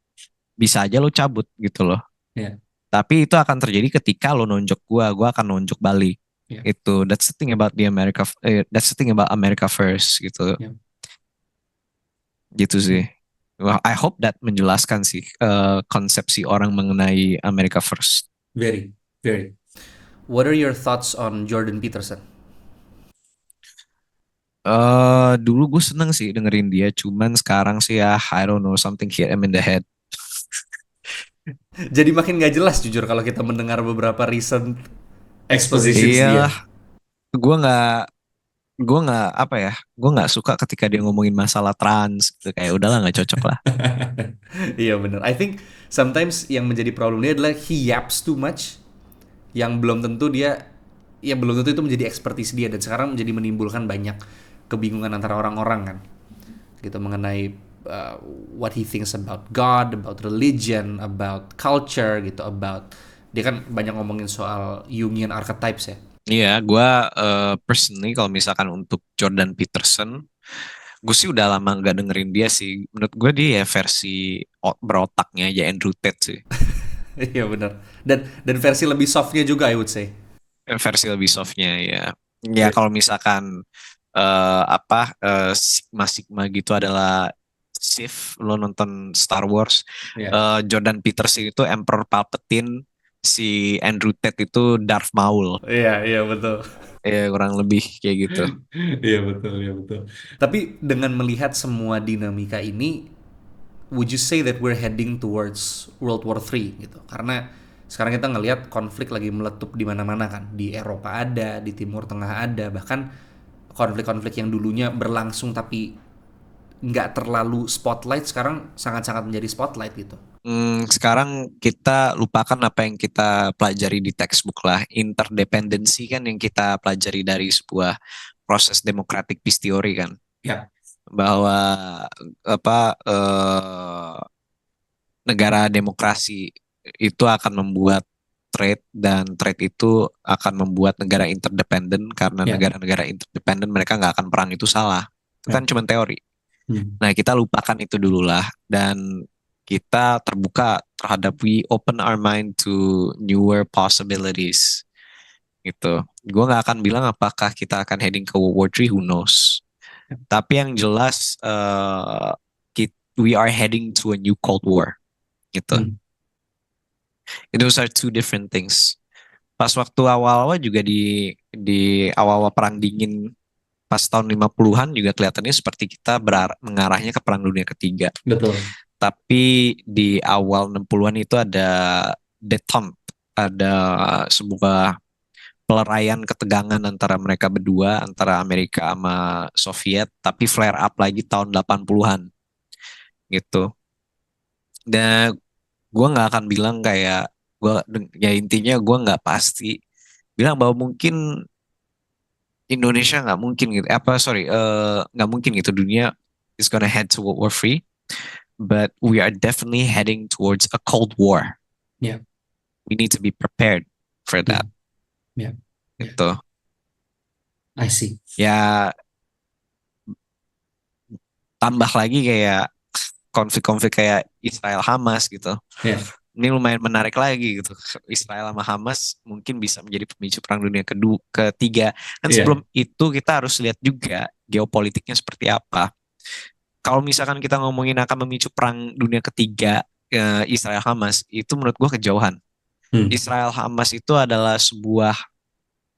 Bisa aja lu cabut gitu loh. Ya. Tapi itu akan terjadi ketika lu nonjok gua akan nonjok balik. Itu that's the thing about America first gitu. Gitu sih. Well, I hope that menjelaskan sih konsepsi orang mengenai America first. Very, very. What are your thoughts on Jordan Peterson? Dulu gue seneng sih dengerin dia, cuman sekarang sih ya I don't know, something hit him in the head. Jadi makin gak jelas jujur kalau kita mendengar beberapa recent expositions dia. Iya, gue nggak apa ya, gue nggak suka ketika dia ngomongin masalah trans gitu, kayak udahlah nggak cocok lah. Iya bener. I think sometimes yang menjadi problem dia adalah he yaps too much, yang belum tentu itu menjadi expertise dia, dan sekarang menjadi menimbulkan banyak kebingungan antara orang-orang kan, gitu mengenai what he thinks about God, about religion, about culture, gitu, about dia kan banyak ngomongin soal Jungian archetypes ya. Iya, gue personally kalau misalkan untuk Jordan Peterson, gue sih udah lama nggak dengerin dia sih. Menurut gue dia ya versi berotaknya aja Andrew Tate sih. Iya bener. Dan versi lebih softnya juga I would say. Versi lebih softnya ya. Ya kalau misalkan Sigma Sigma gitu adalah Sith, lo nonton Star Wars, Jordan Peterson itu Emperor Palpatine, si Andrew Tate itu Darth Maul. Iya betul. Ya kurang lebih kayak gitu. Iya betul. Tapi dengan melihat semua dinamika ini, would you say that we're heading towards World War III gitu? Karena sekarang kita ngelihat konflik lagi meletup di mana-mana kan, di Eropa ada, di Timur Tengah ada, bahkan konflik-konflik yang dulunya berlangsung tapi nggak terlalu spotlight sekarang sangat-sangat menjadi spotlight gitu. Sekarang kita lupakan apa yang kita pelajari di textbook lah. Interdependensi kan yang kita pelajari dari sebuah proses democratic peace theory kan. Ya. Bahwa negara demokrasi itu akan membuat trade, dan trade itu akan membuat negara interdependen, karena negara-negara interdependen mereka nggak akan perang, itu salah. Itu kan cuma teori. Nah, kita lupakan itu dulu lah, dan kita terbuka terhadap, we open our mind to newer possibilities gitu. Gue nggak akan bilang apakah kita akan heading ke World War III, who knows. Tapi yang jelas we are heading to a new Cold War gitu. Those are two different things. Pas waktu awal-awal juga di awal-awal perang dingin pas tahun 50-an juga kelihatannya seperti kita mengarahnya ke perang dunia ketiga. Betul. Tapi di awal 60-an itu ada detente, ada sebuah pelerayan ketegangan antara mereka berdua, antara Amerika sama Soviet, tapi flare up lagi tahun 80-an gitu. Dan gue nggak akan bilang kayak ya intinya gue nggak pasti bilang bahwa mungkin Indonesia nggak mungkin gitu, nggak mungkin gitu dunia is gonna head to World War III, but we are definitely heading towards a Cold War. Yeah. We need to be prepared for that. Yeah. Gitu. I see. Ya, tambah lagi kayak konflik-konflik kayak Israel Hamas gitu. Yeah. Ini lumayan menarik lagi gitu. Israel sama Hamas mungkin bisa menjadi pemicu perang dunia ketiga. Dan sebelum itu kita harus lihat juga geopolitiknya seperti apa. Kalau misalkan kita ngomongin akan memicu perang dunia ketiga Israel Hamas, itu menurut gue kejauhan. Israel Hamas itu adalah sebuah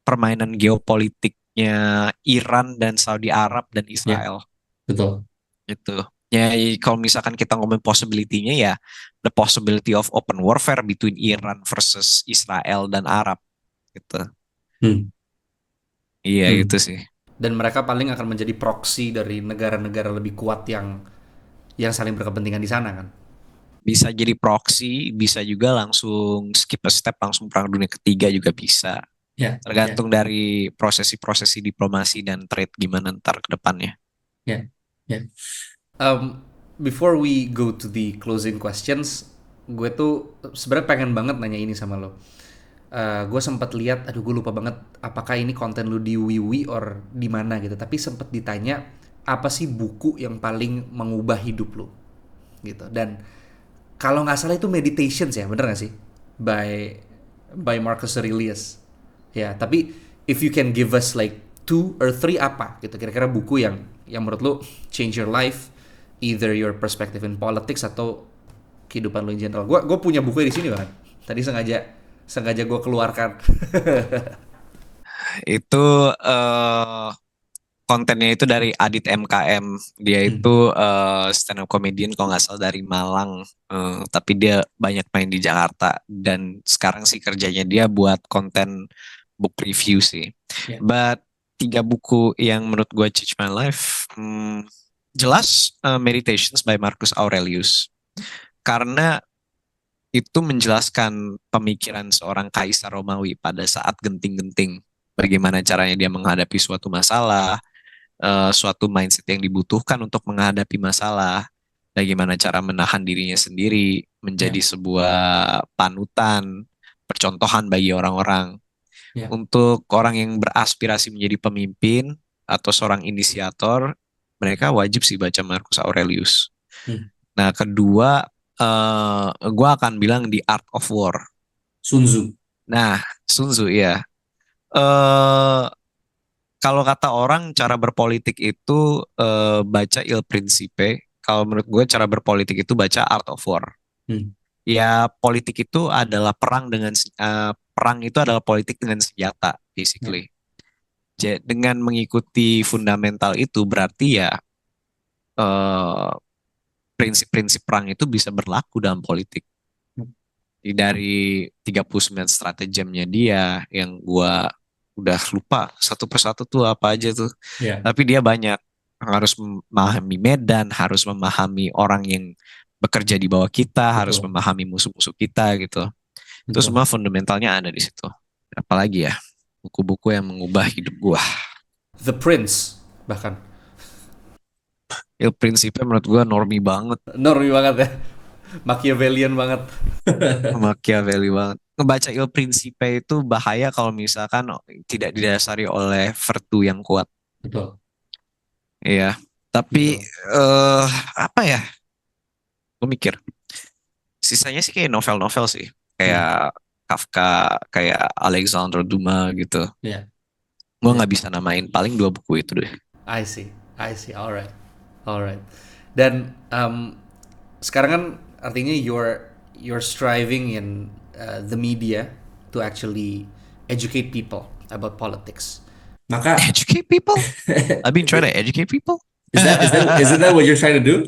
permainan geopolitiknya Iran dan Saudi Arab dan Israel. Betul. Itu. Ya, kalau misalkan kita ngomongin possibility-nya ya the possibility of open warfare between Iran versus Israel dan Arab gitu. Iya gitu sih. Dan mereka paling akan menjadi proxy dari negara-negara lebih kuat yang saling berkepentingan di sana kan. Bisa jadi proxy, bisa juga langsung skip a step, langsung perang dunia ketiga juga bisa. Tergantung dari prosesi diplomasi dan trade gimana ntar ke depannya. Before we go to the closing questions, gue tuh sebenarnya pengen banget nanya ini sama lo. Gue sempat lihat, gue lupa banget apakah ini konten lu di Wiwi or di mana gitu. Tapi sempat ditanya apa sih buku yang paling mengubah hidup lo, gitu. Dan kalau nggak salah itu Meditations ya, bener nggak sih? By Marcus Aurelius. Ya, tapi if you can give us like 2 or 3 apa gitu kira-kira buku yang menurut lu change your life, either your perspective in politics atau kehidupan lu in general. Gue punya buku di sini banget. Tadi sengaja gue keluarkan. Itu kontennya itu dari Adit MKM. Dia itu stand up comedian kalau nggak salah dari Malang, tapi dia banyak main di Jakarta dan sekarang sih kerjanya dia buat konten book review sih. But 3 buku yang menurut gue change my life, jelas Meditations by Marcus Aurelius, karena itu menjelaskan pemikiran seorang kaisar Romawi pada saat genting-genting. Bagaimana caranya dia menghadapi suatu masalah, suatu mindset yang dibutuhkan untuk menghadapi masalah, bagaimana cara menahan dirinya sendiri, menjadi sebuah panutan, percontohan bagi orang-orang. Untuk orang yang beraspirasi menjadi pemimpin atau seorang inisiator, mereka wajib sih baca Marcus Aurelius. Nah, kedua, gue akan bilang The Art of War. Sun Tzu. Nah, Sun Tzu ya. Kalau kata orang cara berpolitik itu baca Il Principe. Kalau menurut gue cara berpolitik itu baca Art of War. Ya, politik itu adalah perang itu adalah politik dengan senjata, basically. Dengan mengikuti fundamental itu berarti ya prinsip-prinsip perang itu bisa berlaku dalam politik. Dari 39 strateginya dia yang gua udah lupa satu persatu tuh apa aja tuh. Tapi dia banyak, harus memahami medan, harus memahami orang yang bekerja di bawah kita, harus memahami musuh-musuh kita gitu. Itu semua fundamentalnya ada di situ. Apalagi ya, buku-buku yang mengubah hidup gua. The Prince bahkan. Il Principe menurut gua normi banget. Normi banget ya. Machiavellian banget. Machiavelli banget. Ngebaca Il Principe itu bahaya kalau misalkan tidak didasari oleh virtu yang kuat. Betul. Iya. Tapi apa ya? Gue mikir. Sisanya sih kayak novel-novel sih. Kayak Kafka, kayak Alexandre Dumas gitu. Gue nggak bisa namain. Paling 2 buku itu deh. I see. Alright. Dan sekarang kan artinya you're striving in the media to actually educate people about politics. Maka educate people? I've been trying to educate people. Isn't that what you're trying to do?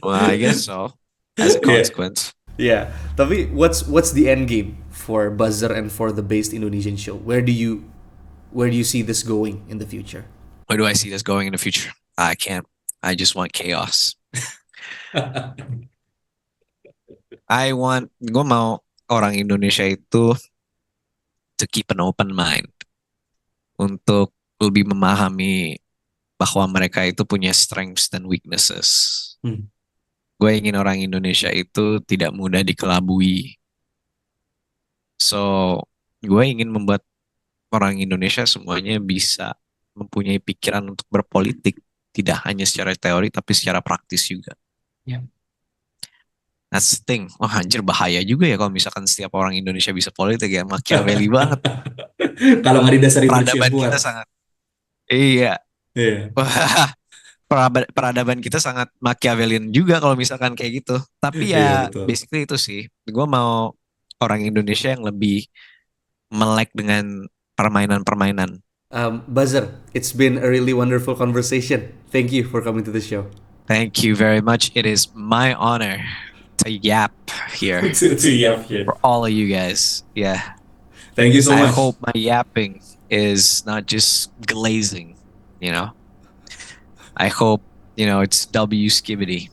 Well, I guess so. As a consequence. Yeah. Tapi what's the end game for Buzzer and for the Based Indonesian Show? Where do you see this going in the future? Where do I see this going in the future? I can't. I just want chaos. Gue mau orang Indonesia itu to keep an open mind, untuk lebih memahami bahwa mereka itu punya strengths dan weaknesses. Gue ingin orang Indonesia itu tidak mudah dikelabui. So, gue ingin membuat orang Indonesia semuanya bisa mempunyai pikiran untuk berpolitik, tidak hanya secara teori tapi secara praktis juga. That's the thing. Oh anjir, bahaya juga ya kalau misalkan setiap orang Indonesia bisa politik ya. Machiavelli banget. Kalau nggak didasari peradaban kita sangat. Iya. Peradaban kita sangat Machiavellian juga kalau misalkan kayak gitu. Tapi ya basically itu sih. Gue mau orang Indonesia yang lebih melek dengan permainan-permainan. Buzzer, it's been a really wonderful conversation. Thank you for coming to the show. Thank you very much. It is my honor to yap here. to yap here. For all of you guys. Yeah. Thank you so much. I hope my yapping is not just glazing, you know. I hope, it's W Skibbity.